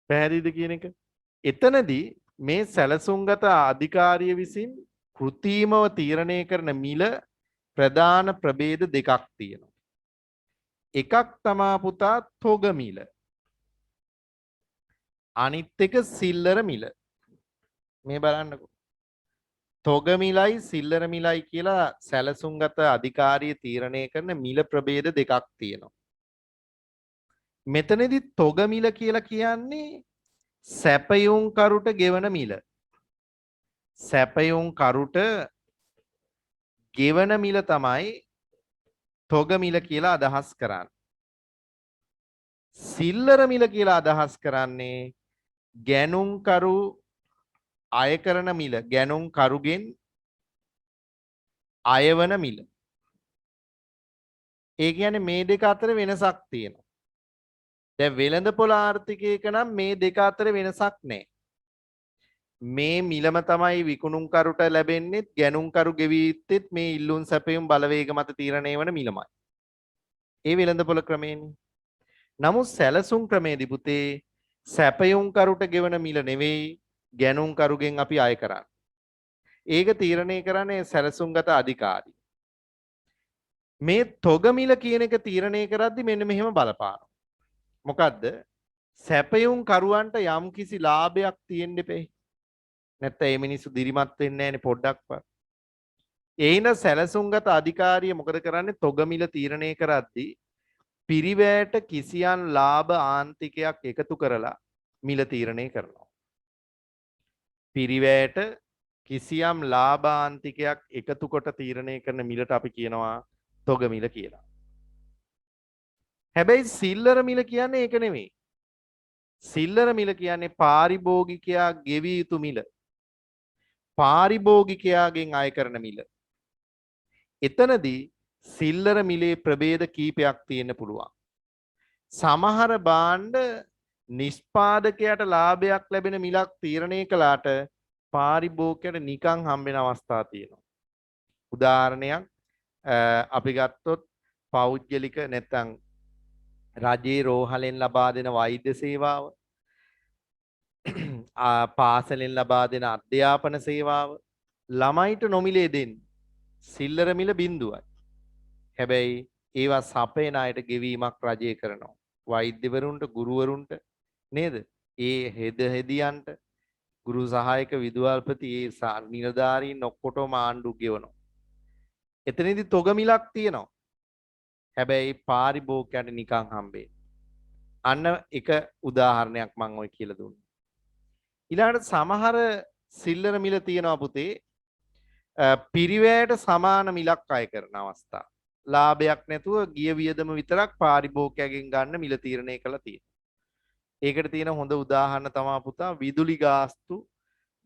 පැහැදිලිද කියන එක? එතනදී මේ සැලසුම්ගත අධිකාරිය විසින් කෘත්‍රිමව තීරණය කරන මිල ප්‍රධාන ප්‍රභේද දෙකක් තියෙනවා. එකක් තමා පුතා තොග මිල. අනිත් එක සිල්ලර මිල. මේ බලන්නකෝ. තොග මිලයි සිල්ලර මිලයි කියලා සැලසුම්ගත අධිකාරිය තීරණය කරන මිල ප්‍රභේද දෙකක් තියෙනවා. මෙතනදී තොග මිල කියලා කියන්නේ සැපයුම් කරුට ගෙවන මිල. සැපයුම් කරුට ගෙවන මිල තමයි තොග මිල කියලා අදහස් කරන්නේ. සිල්ලර මිල කියලා අදහස් කරන්නේ ගැනුම් කරු අය කරන මිල. ගැනුම් කරුගෙන් අයවන මිල. ඒ කියන්නේ මේ දෙක අතර වෙනසක් තියෙනවා. දැන් වෙළඳපොළ ආර්ථිකයක නම් මේ දෙක අතර වෙනසක් නැහැ. මේ මිලම තමයි විකුණුම් කරුට ලැබෙන්නේ ගැනුම් කරු ගෙවිත්තෙත් මේ ඉල්ලුම් සැපයුම් බලවේග මත තීරණය වන මිලමයි. ඒ වෙළඳපොළ ක්‍රමයනේ. නමුත් සැලසුම් ක්‍රමේදී පුතේ සැපයුම් කරුට ගෙවන මිල නෙවෙයි ගැනුම් කරුගෙන් අපි අය කරන්නේ. ඒක තීරණය කරන්නේ සැලසුම්ගත අධිකාරිය. මේ තොග මිල කියන එක තීරණය කරද්දි මෙන්න මෙහෙම බලපානවා. මොකද්ද? සැපයුම් කරුවන්ට යම් කිසි ලාභයක් තියෙන්න එපේ. නැත්නම් මේ මිනිස්සු දිරිමත් වෙන්නේ නැහැනේ පොඩ්ඩක්වත්. ඒින සැලසුම්ගත අධිකාරිය මොකද කරන්නේ? තොග මිල තීරණය කරද්දී පිරිවැයට කිසියම් ලාභ ආන්තිකයක් එකතු කරලා මිල තීරණය කරනවා. පිරිවැයට කිසියම් ලාභ ආන්තිකයක් එකතු කොට තීරණය කරන මිලට අපි කියනවා තොග මිල කියලා. හැබැයි සිල්ලර මිල කියන්නේ ඒක නෙමෙයි. සිල්ලර මිල කියන්නේ පාරිභෝගිකයා ගෙවිය යුතු මිල. පාරිභෝගිකයාගෙන් අය කරන මිල. එතනදී සිල්ලර මිලේ ප්‍රභේද කීපයක් තියෙන්න පුළුවන්. සමහර භාණ්ඩ නිෂ්පාදකයාට ලාභයක් ලැබෙන මිලක් තීරණය කළාට පාරිභෝගිකයට නිකන් හම්බෙන අවස්ථා තියෙනවා. උදාහරණයක් අපි ගත්තොත් පෞද්ගලික නැත්නම් රජයේ රෝහලෙන් ලබා දෙන වෛද්‍ය සේවාව, පාසලෙන් ලබා දෙන අධ්‍යාපන සේවාව ළමයිට නොමිලේ දෙන්න. සිල්ලර මිල බිඳුවයි. හැබැයි ඒවා සපයන අයට ගෙවීමක් රජය කරනවා. වෛද්‍යවරුන්ට, ගුරුවරුන්ට නේද? ඒ හෙදියන්ට ගුරු සහායක විදුහල්පති ඒ නිලධාරීන් ඔක්කොටම ආණ්ඩු ගෙවනවා. එතනදී තොග මිලක් තියෙනවා. හැබැයි පාරිභෝගිකයන්ට නිකන් හම්බෙන්නේ. අන්න එක උදාහරණයක් මම ඔය කියලා දුන්නා. ඊළඟට සමහර සිල්ලර මිල තියෙනවා පුතේ පිරිවැයට සමාන මිලක් අය කරන අවස්ථා. ලාභයක් නැතුව ගිය වියදම විතරක් පාරිභෝගිකයගෙන් ගන්න මිල තීරණය කළා තියෙනවා. ඒකට තියෙන හොඳ උදාහරණ තමයි පුතා විදුලි ගාස්තු,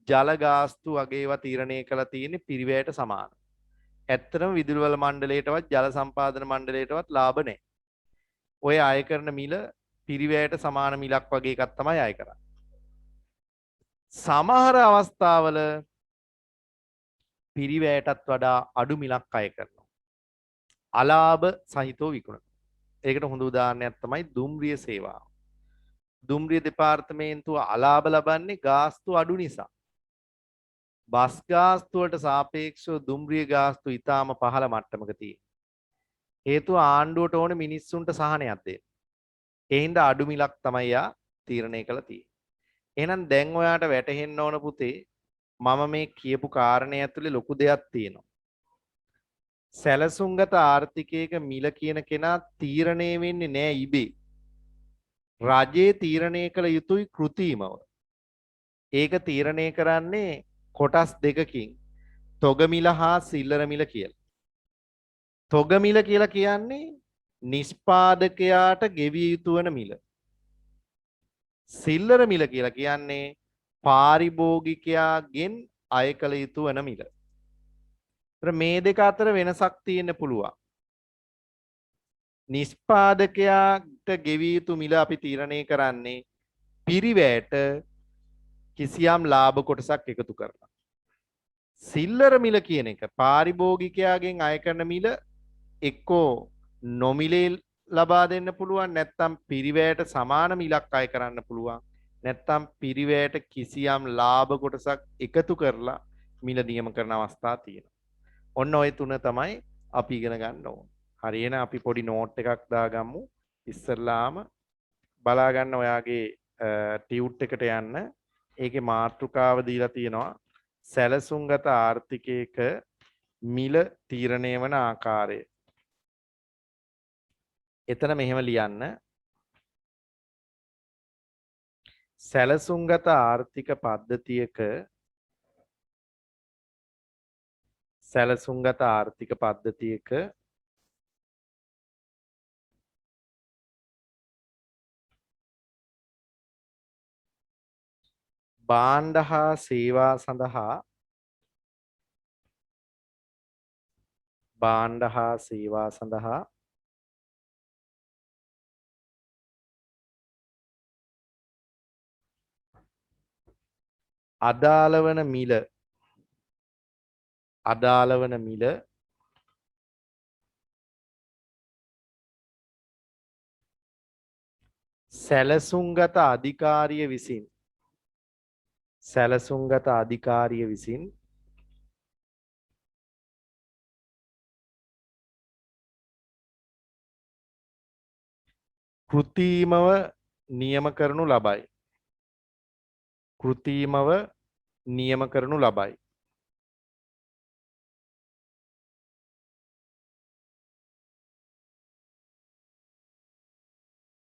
ජල ගාස්තු වගේ ඒවා තීරණය කළා තියෙන්නේ පිරිවැයට සමාන. ඇත්තටම විදුලි වල මණ්ඩලයටවත් ජල සම්පාදන මණ්ඩලයටවත් ලාභ නැහැ. ඔය අය කරන මිල පිරිවැයට සමාන මිලක් වගේ එකක් තමයි අය කරන්නේ. සමහර අවස්ථාවල පිරිවැයටත් වඩා අඩු මිලක් අය කරනවා. අලාභ සහිතව විකුණනවා. ඒකට හොඳ උදාහරණයක් තමයි දුම්රිය සේවාව. දුම්රිය දෙපාර්තමේන්තුව අලාභ ලබන්නේ ගාස්තු අඩු නිසා. බස් ගාස්තු වලට සාපේක්ෂව දුම්රිය ගාස්තු ඊටාම පහළ මට්ටමක තියෙනවා. හේතුව ආණ්ඩුවට ඕනේ මිනිස්සුන්ට සහනයක් දෙන්න. ඒ හින්දා අඩු මිලක් තමයි යා තීරණය කළා තියෙන්නේ. එහෙනම් දැන් ඔයාට වැටහෙන්න ඕන පුතේ මම මේ කියපු කාරණේ ඇතුලේ ලොකු දෙයක් තියෙනවා. සැලසුම්ගත ආර්ථිකයක මිල කියන කෙනා තීරණය වෙන්නේ නෑ ඉබේ. රජයේ තීරණය කළ යුතුයි කෘතිමව. ඒක තීරණය කරන්නේ කොටස් දෙකකින්. තොග මිල හා සිල්ලර මිල කියලා. තොග මිල කියලා කියන්නේ නිෂ්පාදකයාට ගෙවිය යුතු වන මිල. සිල්ලර මිල කියලා කියන්නේ පාරිභෝගිකයාගෙන් අය කළ යුතු වන මිල. මේ දෙක අතර වෙනසක් තියෙන්න පුළුවන්. නිෂ්පාදකයාට ගෙවිය යුතු මිල අපි තීරණය කරන්නේ පිරිවැයට කිසියම් ලාභ කොටසක් එකතු කරලා. සිල්ලර මිල කියන එක පාරිභෝගිකයාගෙන් අය කරන මිල එක්කෝ නොමිලේ ලබා දෙන්න පුළුවන් නැත්නම් පිරිවැයට සමාන මිලක් අය කරන්න පුළුවන් නැත්නම් පිරිවැයට කිසියම් ලාභ කොටසක් එකතු කරලා මිල නියම කරන අවස්ථා තියෙනවා. ඔන්න ඔය තුන තමයි අපි ඉගෙන ගන්න ඕන. හරි එහෙනම් අපි පොඩි නෝට් එකක් දාගමු. ඉස්සරලාම බලා ගන්න ඔයාගේ ටියුට් එකට යන්න. ඒකේ මාතෘකාව දීලා තියෙනවා සැලසුම්ගත ආර්ථිකයක මිල තීරණය වන ආකාරය. එතන මෙහෙම ලියන්න. සැලසුම්ගත ආර්ථික පද්ධතියක භාණ්ඩ හා සේවා සඳහා අදාළ වන මිල සැලසුම්ගත අධිකාරිය විසින් කෘතිමව නියම කරනු ලබයි.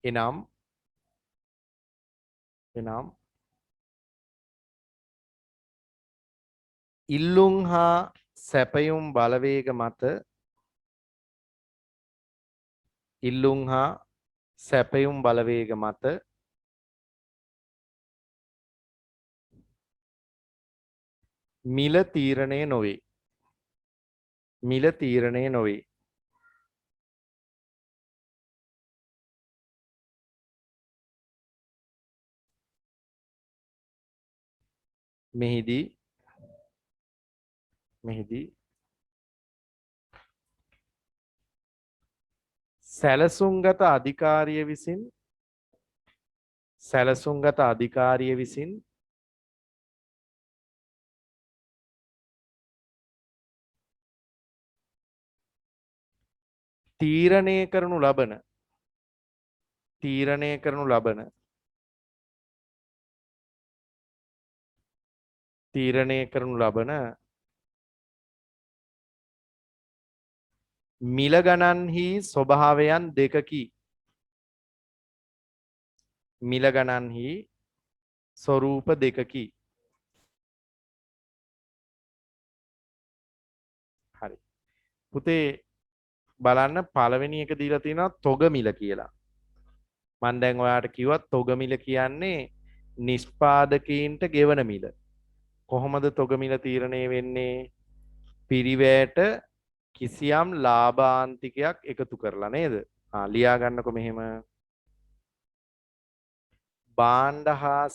එනම් ඉල්ලුම් හා සැපයුම් බලවේග මත මිල තීරණය නොවේ. මෙහිදී සැලසුම්ගත අධිකාරිය විසින් තීරණය කරනු ලබන මිල ගණන්හි ස්වභාවයන් දෙකකි. ස්වරූප දෙකකි. හරි. පුතේ බලන්න පළවෙනි එක දීලා තියෙනවා තොග මිල කියලා. මම දැන් ඔයාලට කිව්වා තොග මිල කියන්නේ නිෂ්පාදකීන්ට ගෙවන මිල. කොහොමද තොග මිල තීරණය වෙන්නේ? පිරිවැයට කිසියම් ලාභාන්තිකයක් එකතු කරලා නේද? ලියා ගන්නකො මෙහෙම. භාණ්ඩ හා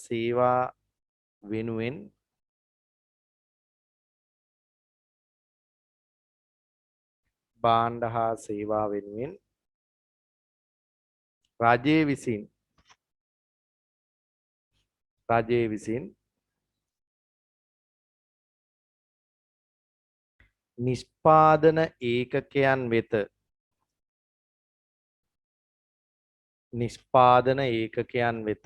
සේවා වෙනුවෙන් රජය විසින් නිෂ්පාදන ඒකකයන් වෙත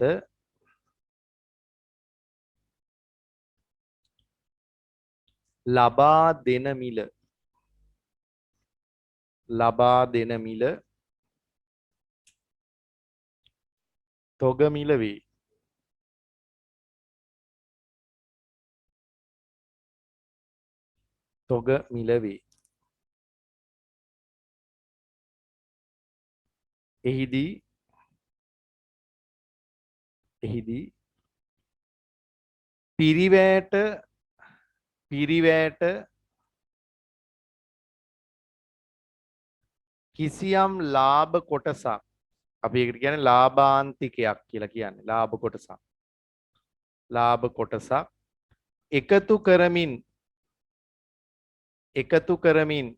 ලබා දෙන මිල. ලබා දෙන මිල තොග මිල වේ. තොග මිල වේ. එහිදී පිරිවැයට කිසියම් ලාභ කොටසක් අපි ඒකට කියන්නේ ලාභාන්තිකයක් කියලා කියන්නේ ලාභ කොටසක් එකතු කරමින්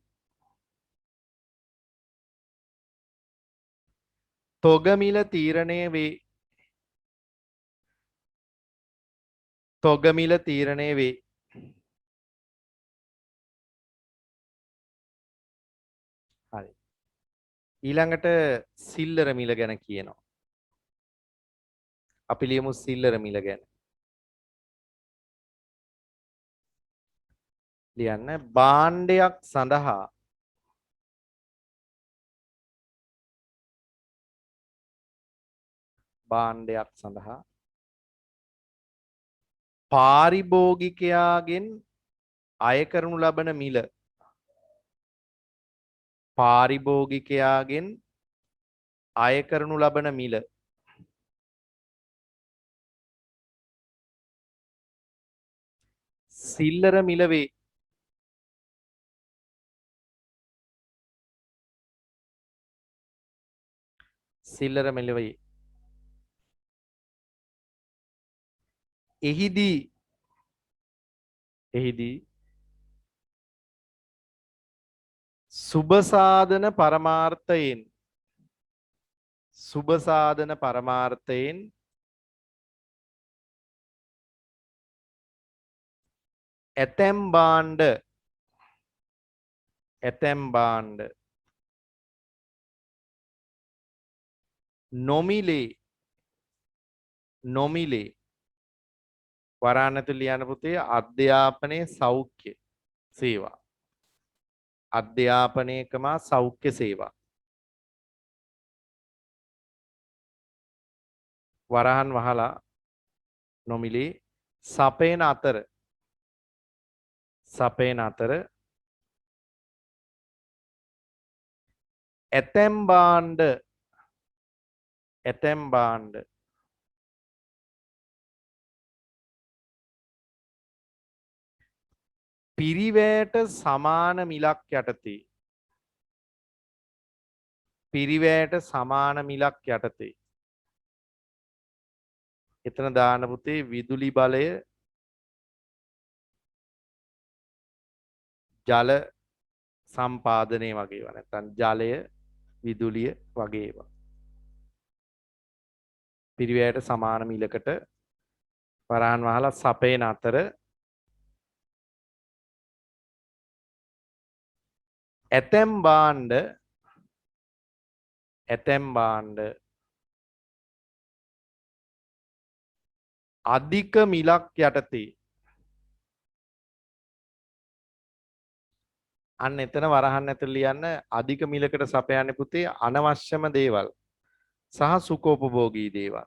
තොග මිල තීරණය වේ. තොග මිල තීරණය වේ. හරි. ඊළඟට සිල්ලර මිල ගැන කියනවා. අපි ලියමු සිල්ලර මිල ගැන. ලියන්න භාණ්ඩයක් සඳහා පාරිභෝගිකයාගෙන් අය කරනු ලබන මිල සිල්ලර මිල වේ. සිල්ලර මිල වේ. එහිදී සුබසාධන පරමාර්ථයෙන් ඇතැම් භාණ්ඩ නොමිලේ වරාන් ඇතුළේ ලියන්න පුතේ අධ්‍යාපනයේ සෞඛ්‍ය සේවා සෞඛ්‍ය සේවා වරහන් වහලා නොමිලේ සපයන අතර ඇතැම් භාණ්ඩ පිරිවැයට සමාන මිලක් යටතේ එතන දාන පුතේ විදුලි බලය ජල සම්පාදනය වගේ ඒවා නැත්නම් ජලය විදුලිය වගේ ඒවා පිරිවැයට සමාන මිලකට වරහන් වහලා සපයන අතර ඇතැම් භාණ්ඩ අධික මිලක් යටතේ අන්න එතන වරහන් ඇතුළේ ලියන්න අධික මිලකට සපයන්නේ පුතේ අනවශ්‍යම දේවල් සහ සුඛෝපභෝගී දේවල්.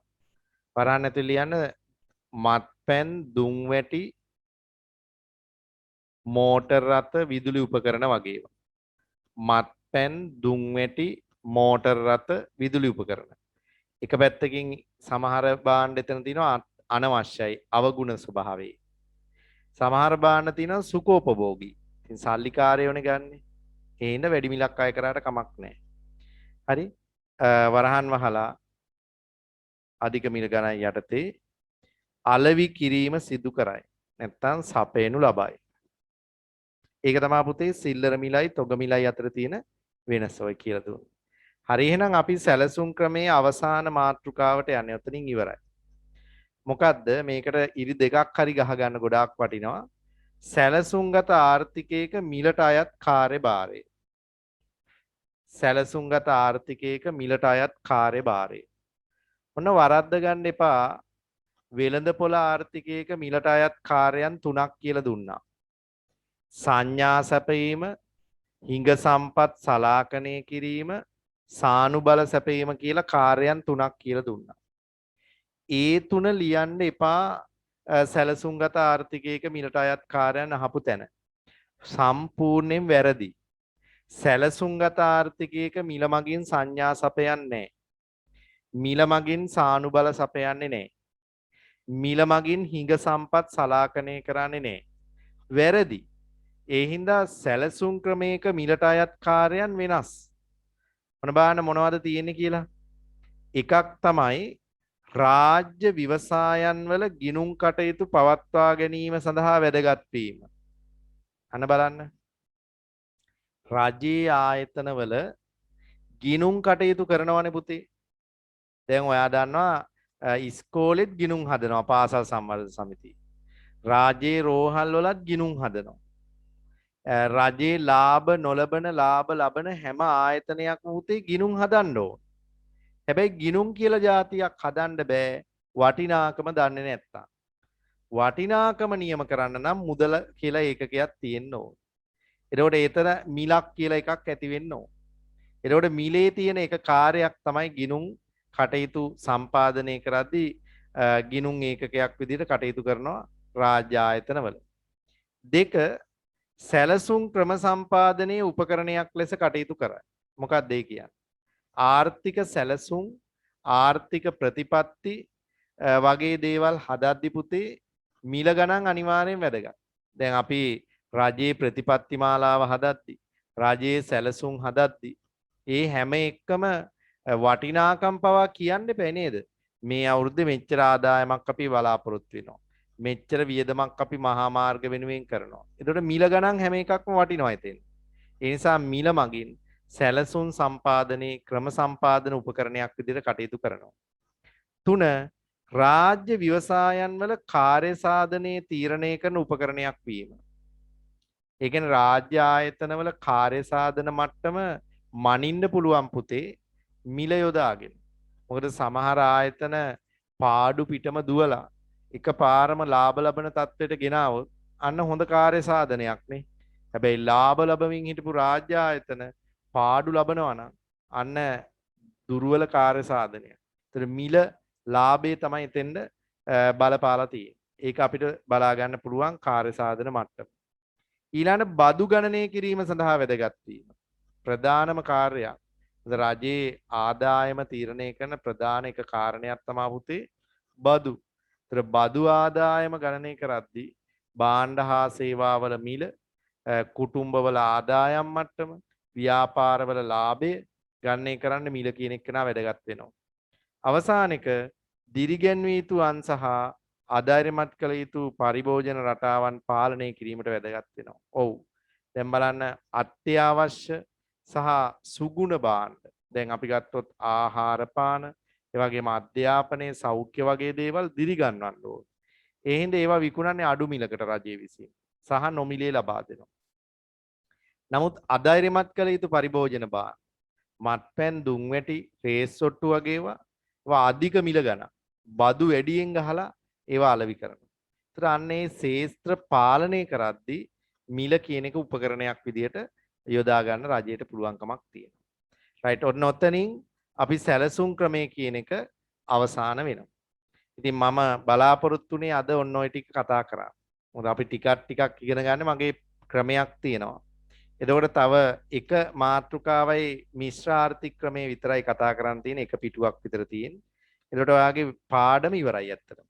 වරහන් ඇතුළේ ලියන්න මත්පැන්, දුම්වැටි, මෝටර් රථ, විදුලි උපකරණ වගේ ඒවා. මත්පැන්, දුම්වැටි, මෝටර් රථ, විදුලි උපකරණ. එක පැත්තකින් සමහර භාණ්ඩ එතන තියෙනවා අනවශ්‍යයි, අවගුණ ස්වභාවයේ. සමහර භාණ්ඩ තියෙනවා සුඛෝපභෝගී. ඉතින් සල්ලිකාරයෝනේ ගන්නෙ. ඒ හින්දා වැඩි මිලක් අය කරාට කමක් නැහැ. හරි? වරහන් වහලා අධික මිල ගණන් යටතේ අලෙවි කිරීම සිදු කරයි. නැත්තම් සපයනු ලබයි. ඒක තමයි පුතේ සිල්ලර මිලයි තොග මිලයි අතර තියෙන වෙනස ඔය කියලා දුන්නේ. හරි එහෙනම් අපි සැලසුම් ක්‍රමයේ අවසාන මාතෘකාවට යන්නේ. ඔතනින් ඉවරයි. මොකද්ද මේකට ඉරි දෙකක් හරි ගහ ගන්න ගොඩාක් වටිනවා. සැලසුම්ගත ආර්ථිකයක මිලට අයත් කාර්යභාරය. ඔන්න වරද්ද ගන්න එපා. වෙළඳපොළ ආර්ථිකයක මිලට අයත් කාර්යයන් 3ක් කියලා දුන්නා. සංඥා සැපීම, හිඟ සම්පත් සලාකණය කිරීම, සානුබල සැපීම කියලා කාර්යයන් තුනක් කියලා දුන්නා. ඒ තුන ලියන්න එපා සැලසුම්ගත ආර්ථිකයක මිලට අයත් කාර්යයන් අහපු තැන. සම්පූර්ණයෙන් වැරදි. සැලසුම්ගත ආර්ථිකයක මිල මගින් සංඥා සපයන්නේ නැහැ. මිල මගින් සානුබල සපයන්නේ නැහැ. මිල මගින් හිඟ සම්පත් සලාකණය කරන්නේ නැහැ. වැරදි. ඒ හින්දා සැලසුම් ක්‍රමයක මිලට අයත් කාර්යයන් වෙනස්. මොන බාන මොනවද තියෙන්නේ කියලා. එකක් තමයි රාජ්‍ය ව්‍යවසායන් වල ගිණුම් කටයුතු පවත්වා ගැනීම සඳහා වැදගත් වීම. අන්න බලන්න. රාජ්‍යීය ආයතනවල ගිණුම් කටයුතු කරනවනේ පුතේ. දැන් ඔයා දන්නවා ඉස්කෝලෙත් ගිණුම් හදනවා පාසල් සම්වර්ධන සමිතිය. රාජ්‍යයේ රෝහල් වලත් ගිණුම් හදනවා. රජයේ ලාභ නොලබන ලාභ ලබන හැම ආයතනයක්ම පුතේ ගිණුම් හදන්න ඕන. හැබැයි ගිණුම් කියලා જાතියක් හදන්න බෑ වටිනාකම දන්නේ නැත්තම්. වටිනාකම නියම කරන්න නම් මුදල කියලා ඒකකයක් තියෙන්න ඕන. එතකොට ඒතර මිලක් කියලා එකක් ඇති වෙන්න ඕන. එතකොට මිලේ තියෙන එක කාර්යයක් තමයි ගිණුම් කටයුතු සම්පාදනය කරද්දී ගිණුම් ඒකකයක් විදිහට කටයුතු කරනවා රාජ්‍ය ආයතනවල. දෙක සැලසුම් ක්‍රම සම්පාදනයේ උපකරණයක් ලෙස කටයුතු කරයි. මොකක්ද ඒ කියන්නේ? ආර්ථික සැලසුම් ආර්ථික ප්‍රතිපත්ති වගේ දේවල් හදද්දි පුතේ මිල ගණන් අනිවාර්යෙන් වැදගත්. දැන් අපි රජයේ ප්‍රතිපත්ති මාලාව හදද්දි රජයේ සැලසුම් හදද්දි ඒ හැම එකම වටිනාකම් පවා කියන්න එපා නේද? මේ අවුරුද්දේ මෙච්චර ආදායමක් අපි බලාපොරොත්තු වෙනවා. මෙච්චර වියදමක් අපි මහා මාර්ග වෙනුවෙන් කරනවා. එතකොට මිල ගණන් හැම එකක්ම වටිනවා එතෙන්. ඒ නිසා මිල මගින් සැලසුම් සම්පාදනයේ ක්‍රම සම්පාදන උපකරණයක් විදිහට කටයුතු කරනවා. 3 රාජ්‍ය ව්‍යවසායන් වල කාර්ය සාධනයේ තීරණය කරන උපකරණයක් වීම. ඒ කියන්නේ රාජ්‍ය ආයතන වල කාර්ය සාධන මට්ටම මනින්න පුළුවන් පුතේ මිල යොදාගෙන. මොකද සමහර ආයතන පාඩු පිටම දුවලා එකපාරම ලාභ ලබන තත්ත්වයට ගෙනාවොත් අන්න හොඳ කාර්ය සාධනයක් නේ. හැබැයි ලාභ ලැබමින් හිටපු රාජ්‍ය ආයතන පාඩු ලබනවා නම් අන්න දුර්වල කාර්ය සාධනයක්. ඒතර මිල ලාභය තමයි එතෙන්ද බලපාලා තියෙන්නේ. ඒක අපිට බලා ගන්න පුළුවන් කාර්ය සාධන මට්ටම. ඊළඟ බදු ගණනය කිරීම සඳහා වැදගත් වීම. ප්‍රධානම කාර්යයක්. රජයේ ආදායම තීරණය කරන ප්‍රධාන එක කාරණයක් තමයි පුතේ බදු. ඒතර බදු ආදායම ගණනය කරද්දී භාණ්ඩ හා සේවාවල මිල, කුටුම්බවල ආදායම් මට්ටම, ව්‍යාපාරවල ලාභය ගණනය කරන්න මිල කියන එක නා වැදගත් වෙනවා. අවසාන එක දිරිගැන්විය යුතු අන් සහ ආධාර්යමත් කළ යුතු පරිභෝජන රටාවන් පාලනය කිරීමට වැදගත් වෙනවා. ඔව්. දැන් බලන්න අත්‍යවශ්‍ය සහ සුගුණ භාණ්ඩ. දැන් අපි ගත්තොත් ආහාර පාන, ඒ වගේම අධ්‍යාපනය, සෞඛ්‍ය වගේ දේවල් දිරිගන්වන්න ඕන. ඒ හින්දා ඒවා විකුණන්නේ අඩු මිලකට රජය විසින් සහ නොමිලේ ලබා දෙනවා. නමුත් අධෛර්යමත් කළ යුතු පරිභෝජන භාණ්ඩ, මත්පැන්, දුම්වැටි, රේස්සොට්ටු වගේ ඒවා අධික මිල ගණන් බදු වැඩියෙන් ගහලා ඒවා අලෙවි කරනවා. ඒතර අන්නේ ශේස්ත්‍ර පාලනය කරද්දී මිල කියන එක උපකරණයක් විදියට යොදා ගන්න රජයට පුළුවන්කමක් තියෙනවා. රයිට්. ඔන්න ඔතනින් අපි සැලසුම් ක්‍රමය කියන එක අවසාන වෙනවා. ඉතින් මම බලාපොරොත්තුනේ අද ඔන්න ඔය ටික කතා කරා. මොකද අපි ටිකක් ඉගෙන ගන්න මගේ ක්‍රමයක් තියෙනවා. එතකොට තව එක මාතෘකාවයි මිශ්‍ර ආර්ථික ක්‍රමයේ විතරයි කතා කරන්න තියෙන එක පිටුවක් විතර තියෙන. එතකොට ඔයාගේ පාඩම ඉවරයි ඇත්තටම.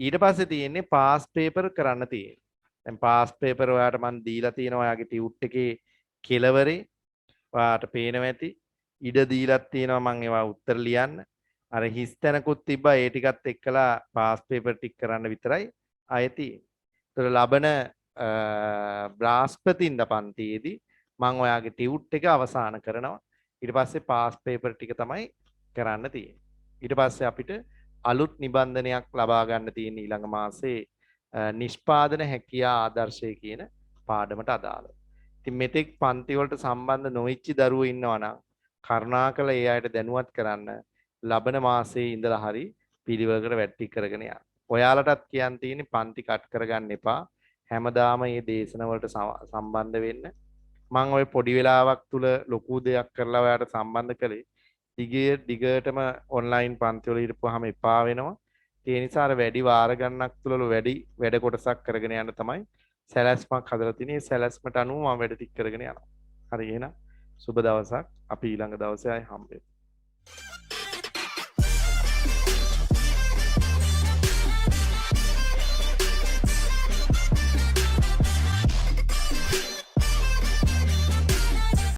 ඊට පස්සේ තියෙන්නේ පාස් පේපර් කරන්න තියෙන්නේ. දැන් පාස් පේපර් ඔයාලට මම දීලා තියෙනවා ඔයාගේ ටියුට් එකේ කෙලවරේ. ඔයාලට පේනවා ඇති. ඉඩ දීලා තියෙනවා මම ඒවා උත්තර ලියන්න. අර හිස් තැනකුත් තිබ්බා ඒ ටිකත් එක්කලා පාස් පේපර් ටික කරන්න විතරයි ආයෙ තියෙන්නේ. ඒතර ලබන බ්‍රාස්පතින්දා පන්තියේදී මම ඔයාගේ ටියුට් එක අවසන් කරනවා. ඊට පස්සේ පාස් පේපර් ටික තමයි කරන්න තියෙන්නේ. ඊට පස්සේ අපිට අලුත් නිබන්ධනයක් ලබා ගන්න තියෙන ඊළඟ මාසේ නිෂ්පාදන හැකියා ආදර්ශය කියන පාඩමට අදාළව. ඉතින් මෙතෙක් පන්ති වලට සම්බන්ධ නොවිච්ච දරුවෝ ඉන්නවා නම් කරුණාකර ඒ අයට දැනුවත් කරන්න ලබන මාසයේ ඉඳලා හරි පිළිවෙලකට වැටි කරගෙන යන්න. ඔයාලටත් කියන්න තියෙන්නේ පන්ති කට් කරගන්න එපා. හැමදාම මේ දේශන වලට සම්බන්ධ වෙන්න. මම ওই පොඩි වෙලාවක් තුල ලොකු දෙයක් කරලා ඔයාලට සම්බන්ධ කළේ. දිගටම ඔන්ලයින් පන්ති වල හිටපුවාම එපා වෙනවා. ඒ නිසා අර වැඩි වාර ගණනක් තුල වැඩි වැඩ කොටසක් කරගෙන යන්න තමයි සැලැස්මක් හදලා තියෙන්නේ. ඒ සැලැස්මට අනුව මම වැඩ ටික කරගෙන යනවා. හරි එහෙනම් සුබ දවසක්. අපි ඊළඟ දවසේ ආයි හම්බෙමු.